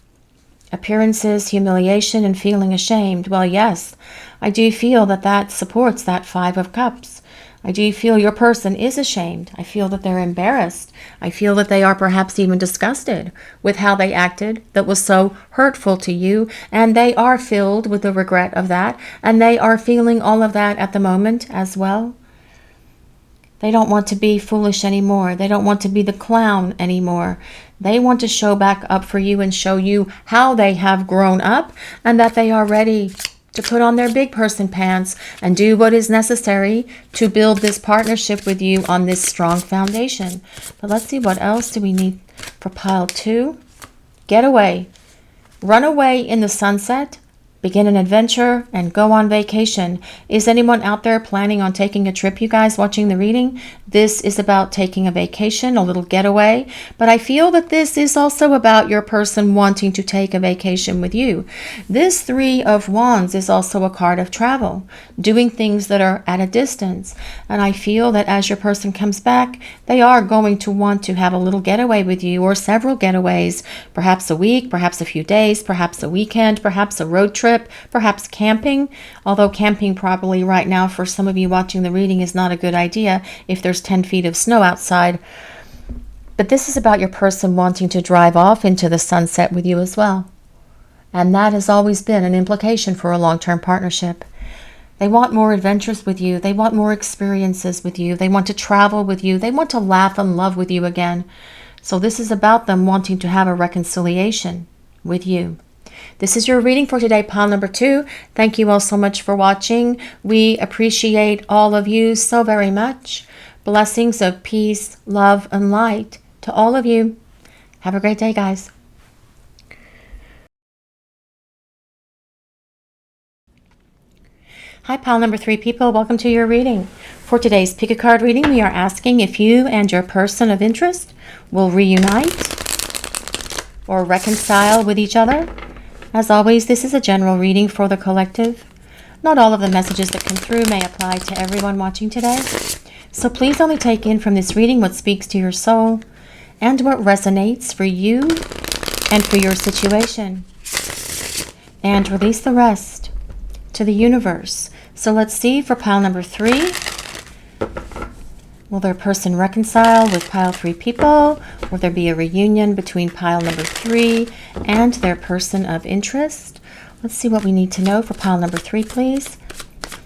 Appearances, humiliation, and feeling ashamed. Well, yes, I do feel that that supports that Five of Cups. I do feel your person is ashamed. I feel that they're embarrassed. I feel that they are perhaps even disgusted with how they acted that was so hurtful to you, and they are filled with the regret of that, and they are feeling all of that at the moment as well. They don't want to be foolish anymore. They don't want to be the clown anymore. They want to show back up for you and show you how they have grown up and that they are ready to put on their big person pants and do what is necessary to build this partnership with you on this strong foundation. But let's see, what else do we need for pile 2? Get away. Run away in the sunset. Begin an adventure and go on vacation. Is anyone out there planning on taking a trip, you guys watching the reading? This is about taking a vacation, a little getaway. But I feel that this is also about your person wanting to take a vacation with you. This Three of Wands is also a card of travel, doing things that are at a distance. And I feel that as your person comes back, they are going to want to have a little getaway with you, or several getaways, perhaps a week, perhaps a few days, perhaps a weekend, perhaps a road trip. trip, perhaps camping, although camping probably right now for some of you watching the reading is not a good idea if there's 10 feet of snow outside. But this is about your person wanting to drive off into the sunset with you as well. And that has always been an implication for a long-term partnership. They want more adventures with you. They want more experiences with you. They want to travel with you. They want to laugh and love with you again. So this is about them wanting to have a reconciliation with you. This is your reading for today, pile number 2. Thank you all so much for watching. We appreciate all of you so very much. Blessings of peace, love, and light to all of you. Have a great day, guys. Hi, pile number 3 people. Welcome to your reading. For today's pick a card reading, we are asking if you and your person of interest will reunite or reconcile with each other. As always, this is a general reading for the collective. Not all of the messages that come through may apply to everyone watching today. So please only take in from this reading what speaks to your soul and what resonates for you and for your situation. And release the rest to the universe. So let's see for pile number 3. Will their person reconcile with pile 3 people? Will there be a reunion between pile number 3 and their person of interest? Let's see what we need to know for pile number 3, please.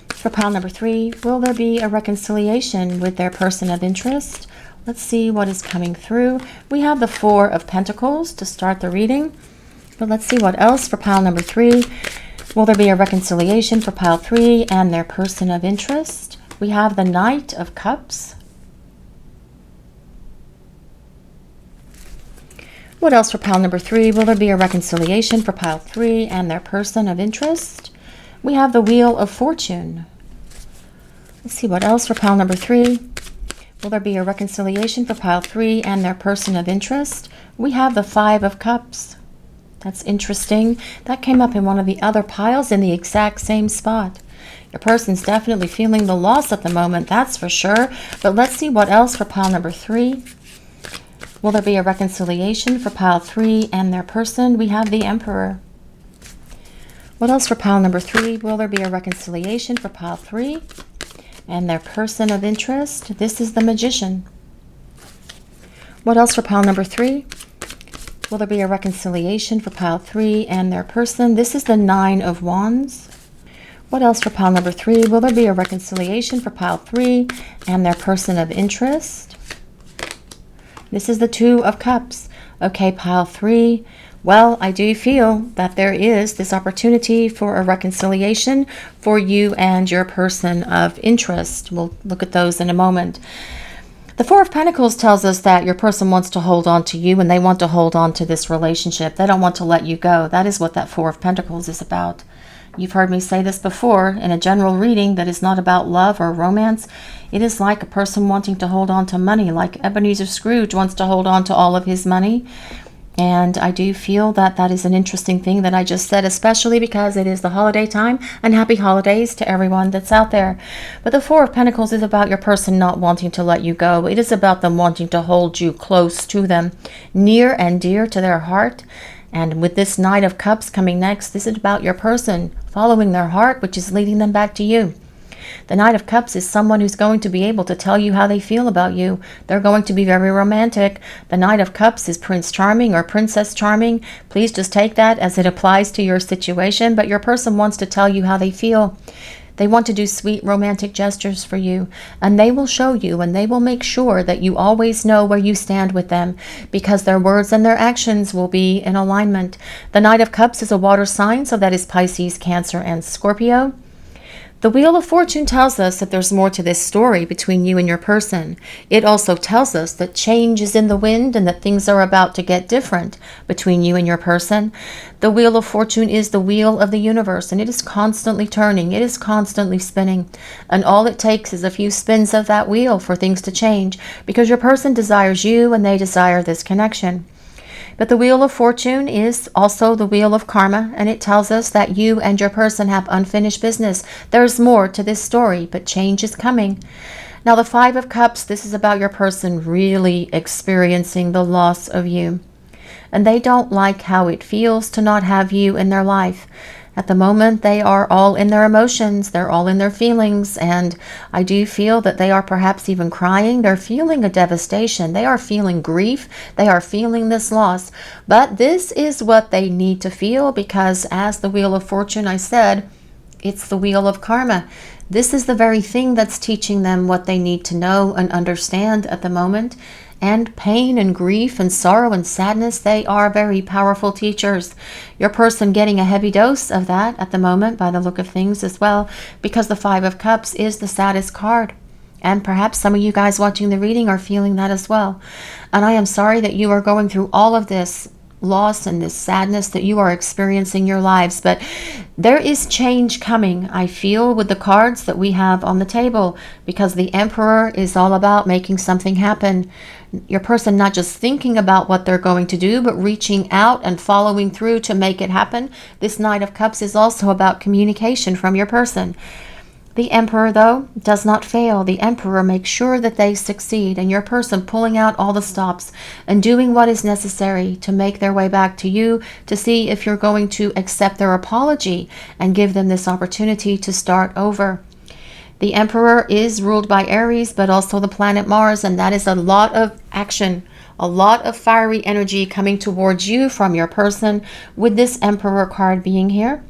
For pile number 3, will there be a reconciliation with their person of interest? Let's see what is coming through. We have the 4 of Pentacles to start the reading. But let's see what else for pile number 3. Will there be a reconciliation for pile 3 and their person of interest? We have the Knight of Cups. What else for pile number 3? Will there be a reconciliation for pile 3 and their person of interest? We have the Wheel of Fortune. Let's see what else for pile number 3. Will there be a reconciliation for pile 3 and their person of interest? We have the 5 of Cups. That's interesting. That came up in one of the other piles in the exact same spot. Your person's definitely feeling the loss at the moment, that's for sure. But let's see what else for pile number 3. Will there be a reconciliation for pile 3 and their person? We have the Emperor. What else for pile number 3? Will there be a reconciliation for pile 3 and their person of interest? This is the Magician. What else for pile number 3? Will there be a reconciliation for pile 3 and their person? This is the 9 of Wands. What else for pile number 3? Will there be a reconciliation for pile 3 and their person of interest? This is the 2 of Cups. Okay, pile 3. Well, I do feel that there is this opportunity for a reconciliation for you and your person of interest. We'll look at those in a moment. The 4 of Pentacles tells us that your person wants to hold on to you and they want to hold on to this relationship. They don't want to let you go. That is what that 4 of Pentacles is about. You've heard me say this before in a general reading that is not about love or romance. It is like a person wanting to hold on to money, like Ebenezer Scrooge wants to hold on to all of his money. And I do feel that that is an interesting thing that I just said, especially because it is the holiday time, and happy holidays to everyone that's out there. But the 4 of Pentacles is about your person not wanting to let you go. It is about them wanting to hold you close to them, near and dear to their heart. And with this Knight of Cups coming next, this is about your person following their heart, which is leading them back to you. The Knight of Cups is someone who's going to be able to tell you how they feel about you. They're going to be very romantic. The Knight of Cups is Prince Charming or Princess Charming. Please just take that as it applies to your situation, but your person wants to tell you how they feel. They want to do sweet romantic gestures for you, and they will show you and they will make sure that you always know where you stand with them, because their words and their actions will be in alignment. The Knight of Cups is a water sign, so that is Pisces, Cancer, and Scorpio. The Wheel of Fortune tells us that there's more to this story between you and your person. It also tells us that change is in the wind and that things are about to get different between you and your person. The Wheel of Fortune is the wheel of the universe, and it is constantly turning. It is constantly spinning. And all it takes is a few spins of that wheel for things to change, because your person desires you and they desire this connection. But the Wheel of Fortune is also the Wheel of Karma, and it tells us that you and your person have unfinished business. There's more to this story, but change is coming. Now, the 5 of Cups, this is about your person really experiencing the loss of you. And they don't like how it feels to not have you in their life. At the moment, they are all in their emotions, they're all in their feelings, and I do feel that they are perhaps even crying. They're feeling a devastation. They are feeling grief. They are feeling this loss. But this is what they need to feel, because as the Wheel of Fortune, I said, it's the wheel of karma. This is the very thing that's teaching them what they need to know and understand at the moment. And pain and grief and sorrow and sadness, they are very powerful teachers. Your person getting a heavy dose of that at the moment by the look of things as well, because the Five of Cups is the saddest card. And perhaps some of you guys watching the reading are feeling that as well. And I am sorry that you are going through all of this loss and this sadness that you are experiencing in your lives, but there is change coming, I feel, with the cards that we have on the table, because the Emperor is all about making something happen. Your person not just thinking about what they're going to do, but reaching out and following through to make it happen. This Knight of Cups is also about communication from your person. The Emperor, though, does not fail. The Emperor makes sure that they succeed, and your person pulling out all the stops and doing what is necessary to make their way back to you to see if you're going to accept their apology and give them this opportunity to start over. The Emperor is ruled by Aries, but also the planet Mars, and that is a lot of action, a lot of fiery energy coming towards you from your person with this Emperor card being here.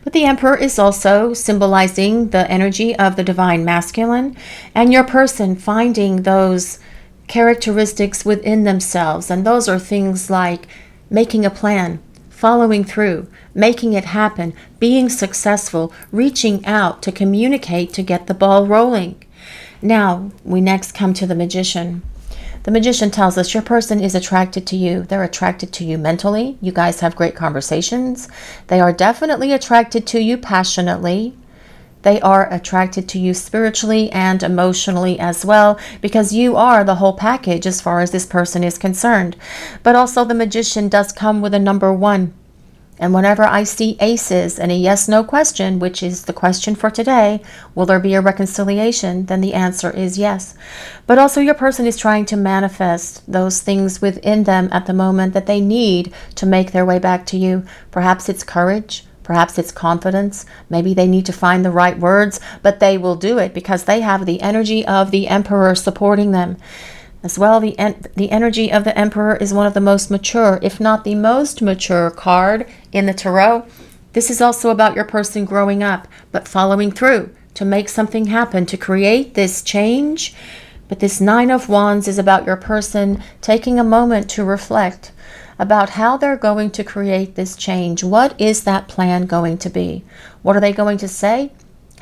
But the Emperor is also symbolizing the energy of the divine masculine, and your person finding those characteristics within themselves. And those are things like making a plan, following through, making it happen, being successful, reaching out to communicate to get the ball rolling. Now, we next come to the Magician. The Magician tells us your person is attracted to you. They're attracted to you mentally. You guys have great conversations. They are definitely attracted to you passionately. They are attracted to you spiritually and emotionally as well, because you are the whole package as far as this person is concerned. But also the Magician does come with a number 1. And whenever I see aces and a yes/no question, which is the question for today, will there be a reconciliation? Then the answer is yes. But also your person is trying to manifest those things within them at the moment that they need to make their way back to you. Perhaps it's courage. Perhaps it's confidence. Maybe they need to find the right words, but they will do it because they have the energy of the Emperor supporting them. As well, the energy of the Emperor is one of the most mature, if not the most mature card in the Tarot. This is also about your person growing up, but following through to make something happen, to create this change. But this Nine of Wands is about your person taking a moment to reflect about how they're going to create this change. What is that plan going to be? What are they going to say?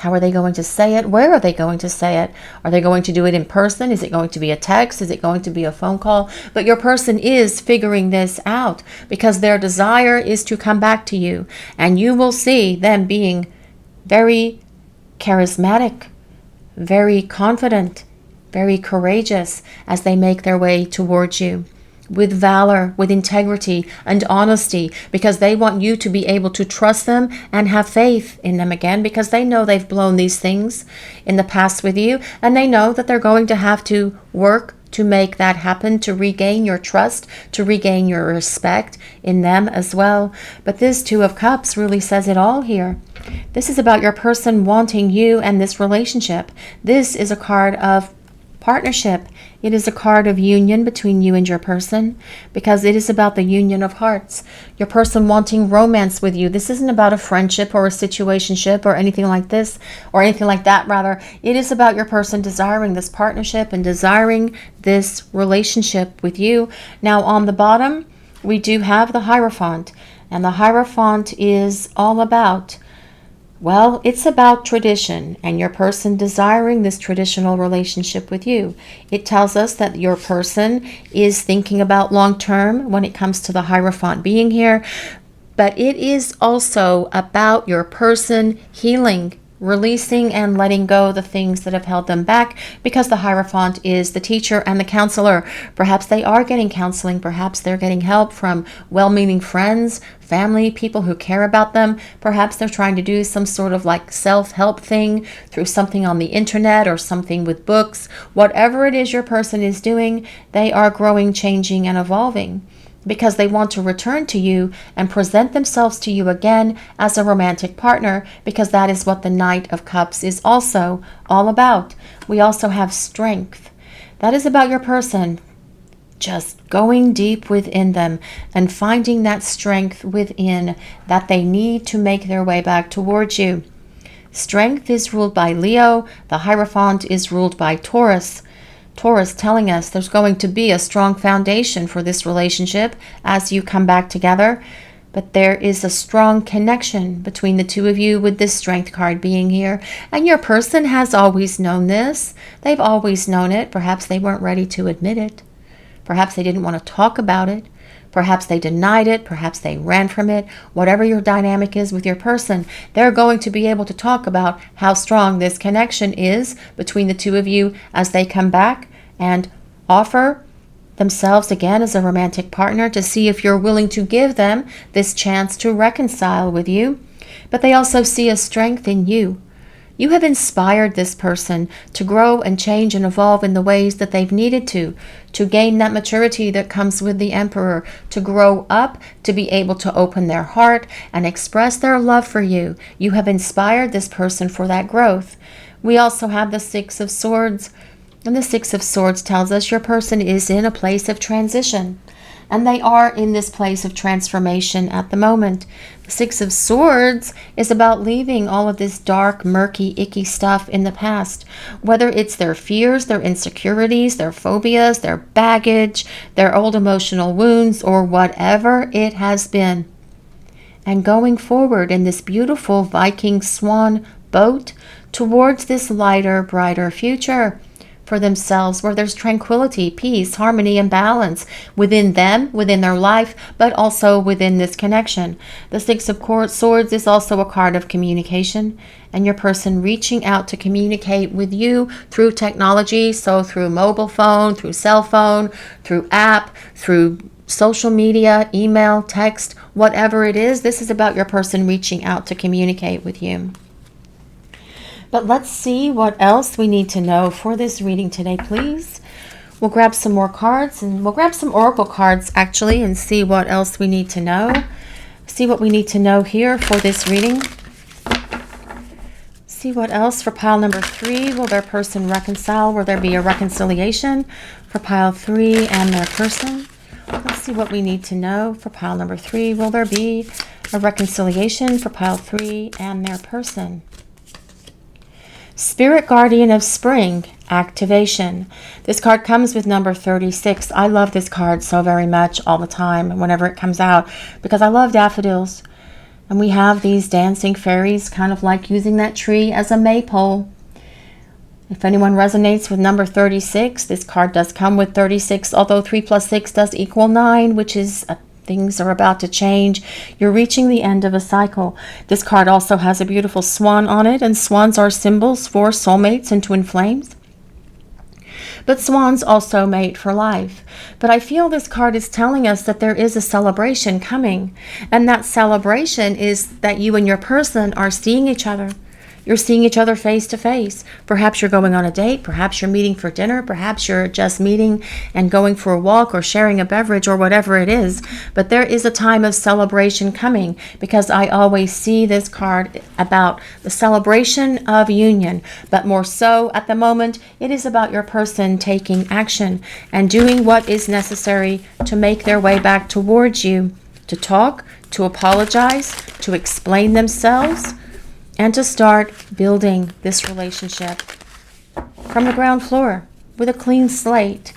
How are they going to say it? Where are they going to say it? Are they going to do it in person? Is it going to be a text? Is it going to be a phone call? But your person is figuring this out because their desire is to come back to you. And you will see them being very charismatic, very confident, very courageous as they make their way towards you. With valor, with integrity and honesty, because they want you to be able to trust them and have faith in them again, because they know they've blown these things in the past with you, and they know that they're going to have to work to make that happen, to regain your trust, to regain your respect in them as well. But this Two of Cups really says it all here. This is about your person wanting you and this relationship. This is a card of partnership. It is a card of union between you and your person, because it is about the union of hearts. Your person wanting romance with you. This isn't about a friendship or a situationship or anything like this, or anything like that rather. It is about your person desiring this partnership and desiring this relationship with you. Now on the bottom, we do have the Hierophant, and the Hierophant is all about, well, it's about tradition and your person desiring this traditional relationship with you. It tells us that your person is thinking about long term when it comes to the Hierophant being here, but it is also about your person healing, releasing and letting go the things that have held them back, because the Hierophant is the teacher and the counselor. Perhaps they are getting counseling, perhaps they're getting help from well-meaning friends, family, people who care about them. Perhaps they're trying to do some sort of like self-help thing through something on the internet or something with books. Whatever it is your person is doing, they are growing, changing, and evolving. because they want to return to you and present themselves to you again as a romantic partner, because that is what the Knight of Cups is also all about. We also have strength. That is about your person just going deep within them and finding that strength within that they need to make their way back towards you. Strength is ruled by Leo. The Hierophant is ruled by Taurus. Taurus telling us there's going to be a strong foundation for this relationship as you come back together. But there is a strong connection between the two of you with this Strength card being here. And your person has always known this. They've always known it. Perhaps they weren't ready to admit it. Perhaps they didn't want to talk about it. Perhaps they denied it. Perhaps they ran from it. Whatever your dynamic is with your person, they're going to be able to talk about how strong this connection is between the two of you as they come back and offer themselves again as a romantic partner to see if you're willing to give them this chance to reconcile with you. But they also see a strength in you. You have inspired this person to grow and change and evolve in the ways that they've needed to gain that maturity that comes with the Emperor, to grow up, to be able to open their heart and express their love for you. You have inspired this person for that growth. We also have the Six of Swords. And the Six of Swords tells us your person is in a place of transition. And they are in this place of transformation at the moment. The Six of Swords is about leaving all of this dark, murky, icky stuff in the past. Whether it's their fears, their insecurities, their phobias, their baggage, their old emotional wounds, or whatever it has been. And going forward in this beautiful Viking swan boat towards this lighter, brighter future for themselves, where there's tranquility, peace, harmony, and balance within them, within their life, but also within this connection. The Six of Swords is also a card of communication, and your person reaching out to communicate with you through technology, so through mobile phone, through cell phone, through app, through social media, email, text, whatever it is. This is about your person reaching out to communicate with you. But let's see what else we need to know for this reading today, please. We'll grab some more cards, and we'll grab some oracle cards, actually, and see what else we need to know. See what we need to know here for this reading. See what else for pile number 3. Will their person reconcile? Will there be a reconciliation for pile 3 and their person? Let's see what we need to know for pile number 3. Will there be a reconciliation for pile 3 and their person? Spirit Guardian of Spring, activation. This card comes with number 36. I love this card so very much all the time whenever it comes out because I love daffodils. And we have these dancing fairies, kind of like using that tree as a maypole. If anyone resonates with number 36, this card does come with 36, although 3 plus 6 does equal 9, which is things are about to change. You're reaching the end of a cycle. This card also has a beautiful swan on it, and swans are symbols for soulmates and twin flames. But swans also mate for life. But I feel this card is telling us that there is a celebration coming, and that celebration is that you and your person are seeing each other. You're seeing each other face to face. Perhaps you're going on a date. Perhaps you're meeting for dinner. Perhaps you're just meeting and going for a walk or sharing a beverage or whatever it is. But there is a time of celebration coming because I always see this card about the celebration of union. But more so at the moment, it is about your person taking action and doing what is necessary to make their way back towards you, to talk, to apologize, to explain themselves, and to start building this relationship from the ground floor with a clean slate,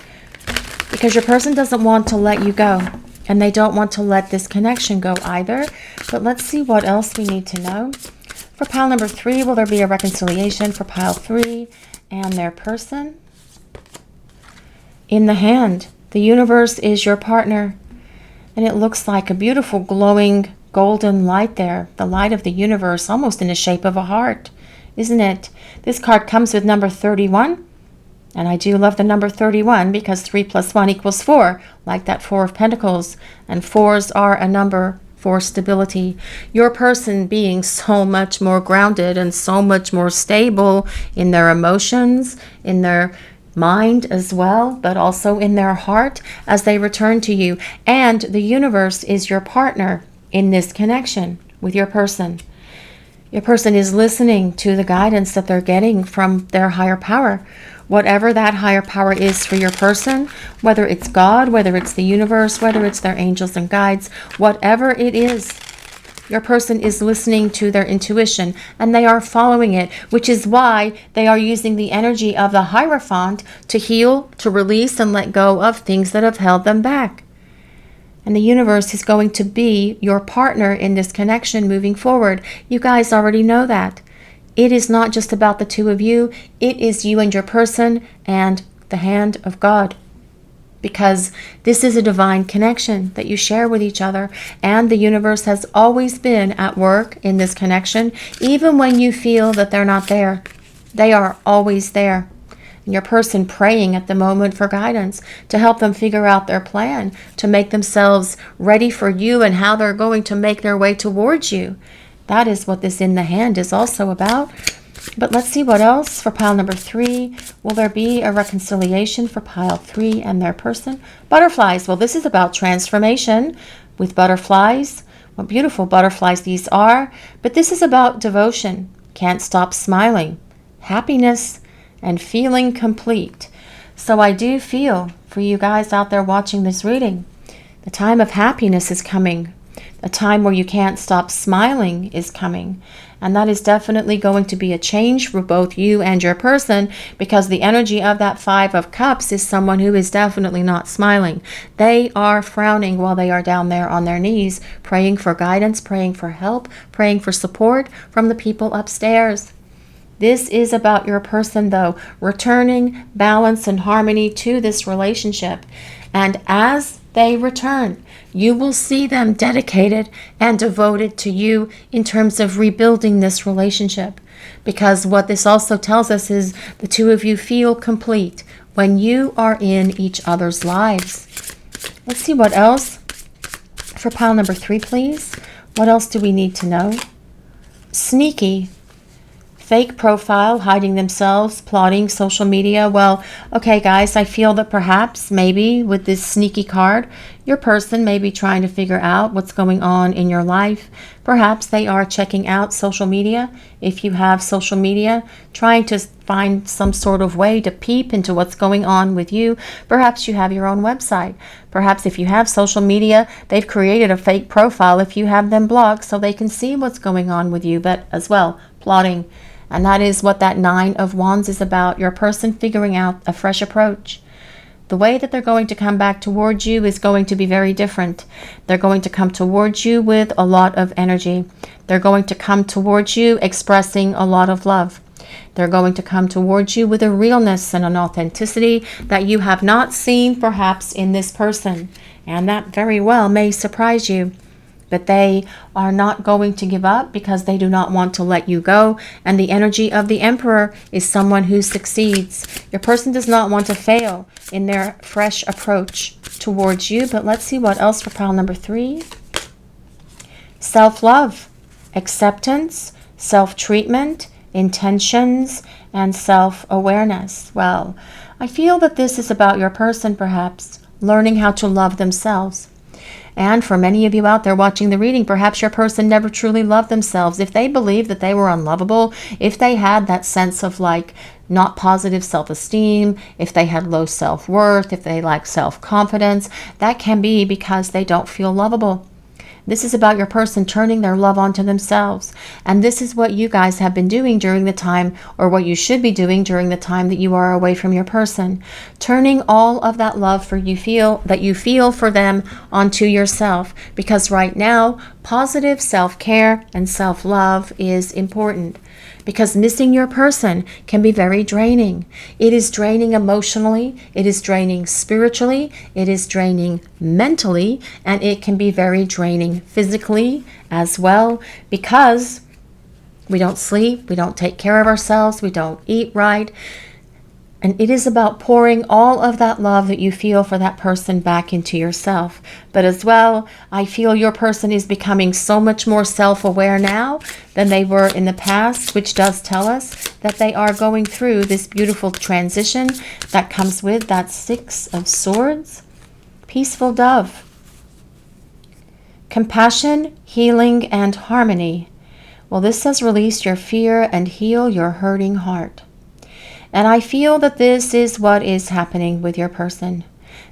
because your person doesn't want to let you go and they don't want to let this connection go either. But let's see what else we need to know. For pile number 3, will there be a reconciliation for pile 3 and their person? In the hand, the universe is your partner, and it looks like a beautiful glowing golden light there, the light of the universe, almost in the shape of a heart, isn't it? This card comes with number 31, and I do love the number 31 because 3 plus 1 equals 4, like that 4 of Pentacles, and 4s are a number for stability. Your person being so much more grounded and so much more stable in their emotions, in their mind as well, but also in their heart as they return to you. And the universe is your partner in this connection with your person. Your person is listening to the guidance that they're getting from their higher power. Whatever that higher power is for your person, whether it's God, whether it's the universe, whether it's their angels and guides, whatever it is, your person is listening to their intuition and they are following it, which is why they are using the energy of the Hierophant to heal, to release, and let go of things that have held them back. And the universe is going to be your partner in this connection moving forward. You guys already know that. It is not just about the two of you. It is you and your person and the hand of God. Because this is a divine connection that you share with each other. And the universe has always been at work in this connection. Even when you feel that they're not there, they are always there. And your person praying at the moment for guidance to help them figure out their plan, to make themselves ready for you and how they're going to make their way towards you. That is what this in the hand is also about. But let's see what else for pile number 3. Will there be a reconciliation for pile 3 and their person? Butterflies. Well, this is about transformation with butterflies. What beautiful butterflies these are. But this is about devotion. Can't stop smiling. Happiness and feeling complete. So I do feel for you guys out there watching this reading, the time of happiness is coming. A time where you can't stop smiling is coming. And that is definitely going to be a change for both you and your person, because the energy of that 5 of Cups is someone who is definitely not smiling. They are frowning while they are down there on their knees, praying for guidance, praying for help, praying for support from the people upstairs. This is about your person, though, returning balance and harmony to this relationship. And as they return, you will see them dedicated and devoted to you in terms of rebuilding this relationship. Because what this also tells us is the two of you feel complete when you are in each other's lives. Let's see what else for pile number 3, please. What else do we need to know? Sneaky. Fake profile, hiding themselves, plotting, social media. Well, okay, guys, I feel that perhaps, maybe with this sneaky card, your person may be trying to figure out what's going on in your life. Perhaps they are checking out social media. If you have social media, trying to find some sort of way to peep into what's going on with you. Perhaps you have your own website. Perhaps if you have social media, they've created a fake profile if you have them blocked so they can see what's going on with you, but as well, plotting. And that is what that 9 of Wands is about, your person figuring out a fresh approach. The way that they're going to come back towards you is going to be very different. They're going to come towards you with a lot of energy. They're going to come towards you expressing a lot of love. They're going to come towards you with a realness and an authenticity that you have not seen perhaps in this person. And that very well may surprise you. But they are not going to give up because they do not want to let you go. And the energy of the Emperor is someone who succeeds. Your person does not want to fail in their fresh approach towards you. But let's see what else for pile number 3. Self-love, acceptance, self-treatment, intentions, and self-awareness. Well, I feel that this is about your person perhaps learning how to love themselves. And for many of you out there watching the reading, perhaps your person never truly loved themselves. If they believed that they were unlovable, if they had that sense of not positive self-esteem, if they had low self-worth, if they lack self-confidence, that can be because they don't feel lovable. This is about your person turning their love onto themselves. And this is what you guys have been doing during the time, or what you should be doing during the time that you are away from your person. Turning all of that love that you feel for them onto yourself. Because right now, positive self-care and self-love is important. Because missing your person can be very draining. It is draining emotionally, it is draining spiritually, it is draining mentally, and it can be very draining physically as well, because we don't sleep, we don't take care of ourselves, we don't eat right. And it is about pouring all of that love that you feel for that person back into yourself. But as well, I feel your person is becoming so much more self-aware now than they were in the past, which does tell us that they are going through this beautiful transition that comes with that Six of Swords. Peaceful Dove. Compassion, healing, and harmony. Well, this says release your fear and heal your hurting heart. And I feel that this is what is happening with your person.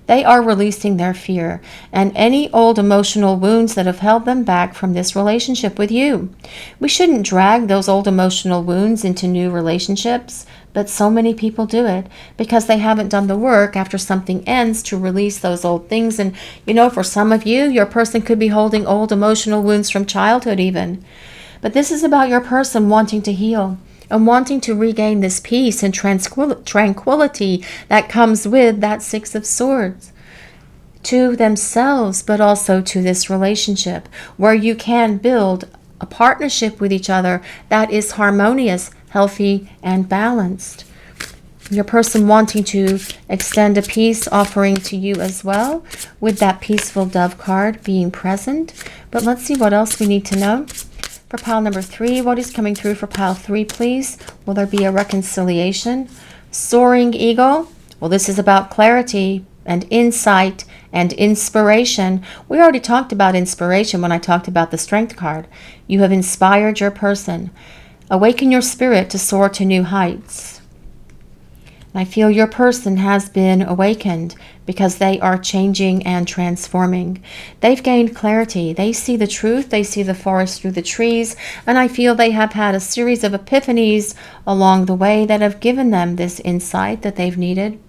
They are releasing their fear and any old emotional wounds that have held them back from this relationship with you. We shouldn't drag those old emotional wounds into new relationships, but so many people do it because they haven't done the work after something ends to release those old things. And for some of you, your person could be holding old emotional wounds from childhood even. But this is about your person wanting to heal and wanting to regain this peace and tranquility that comes with that Six of Swords to themselves, but also to this relationship where you can build a partnership with each other that is harmonious, healthy, and balanced. Your person wanting to extend a peace offering to you as well with that Peaceful Dove card being present. But let's see what else we need to know. For pile number 3, what is coming through for pile 3, please? Will there be a reconciliation? Soaring Eagle. Well, this is about clarity and insight and inspiration. We already talked about inspiration when I talked about the Strength card. You have inspired your person. Awaken your spirit to soar to new heights. I feel your person has been awakened because they are changing and transforming. They've gained clarity. They see the truth. They see the forest through the trees. And I feel they have had a series of epiphanies along the way that have given them this insight that they've needed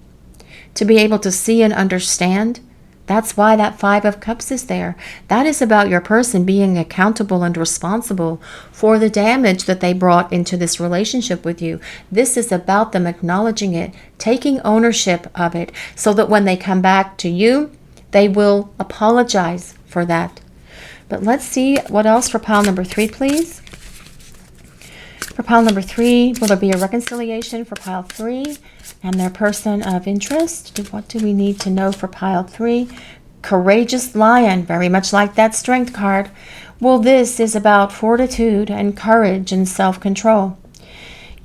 to be able to see and understand. That's why that Five of Cups is there. That is about your person being accountable and responsible for the damage that they brought into this relationship with you. This is about them acknowledging it, taking ownership of it, so that when they come back to you, they will apologize for that. But let's see what else for pile number 3, please. For pile number 3, will there be a reconciliation for pile 3 and their person of interest? What do we need to know for pile 3? Courageous Lion, very much like that Strength card. Well, this is about fortitude and courage and self-control.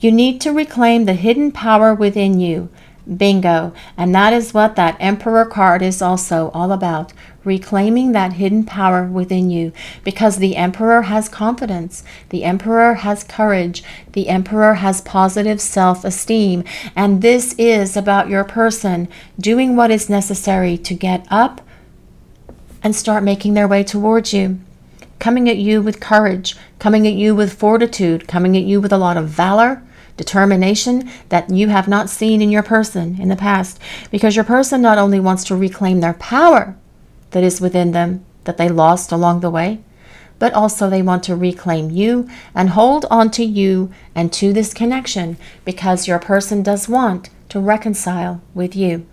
You need to reclaim the hidden power within you. Bingo. And that is what that Emperor card is also all about. Reclaiming that hidden power within you. Because the Emperor has confidence. The Emperor has courage. The Emperor has positive self-esteem. And this is about your person doing what is necessary to get up and start making their way towards you. Coming at you with courage. Coming at you with fortitude. Coming at you with a lot of valor. Determination that you have not seen in your person in the past, because your person not only wants to reclaim their power that is within them that they lost along the way, but also they want to reclaim you and hold on to you and to this connection, because your person does want to reconcile with you.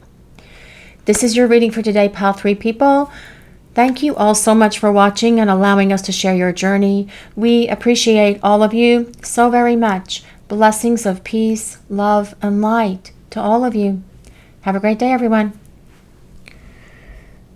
This is your reading for today, pile 3 people. Thank you all so much for watching and allowing us to share your journey. We appreciate all of you so very much. Blessings of peace, love, and light to all of you. Have a great day, everyone.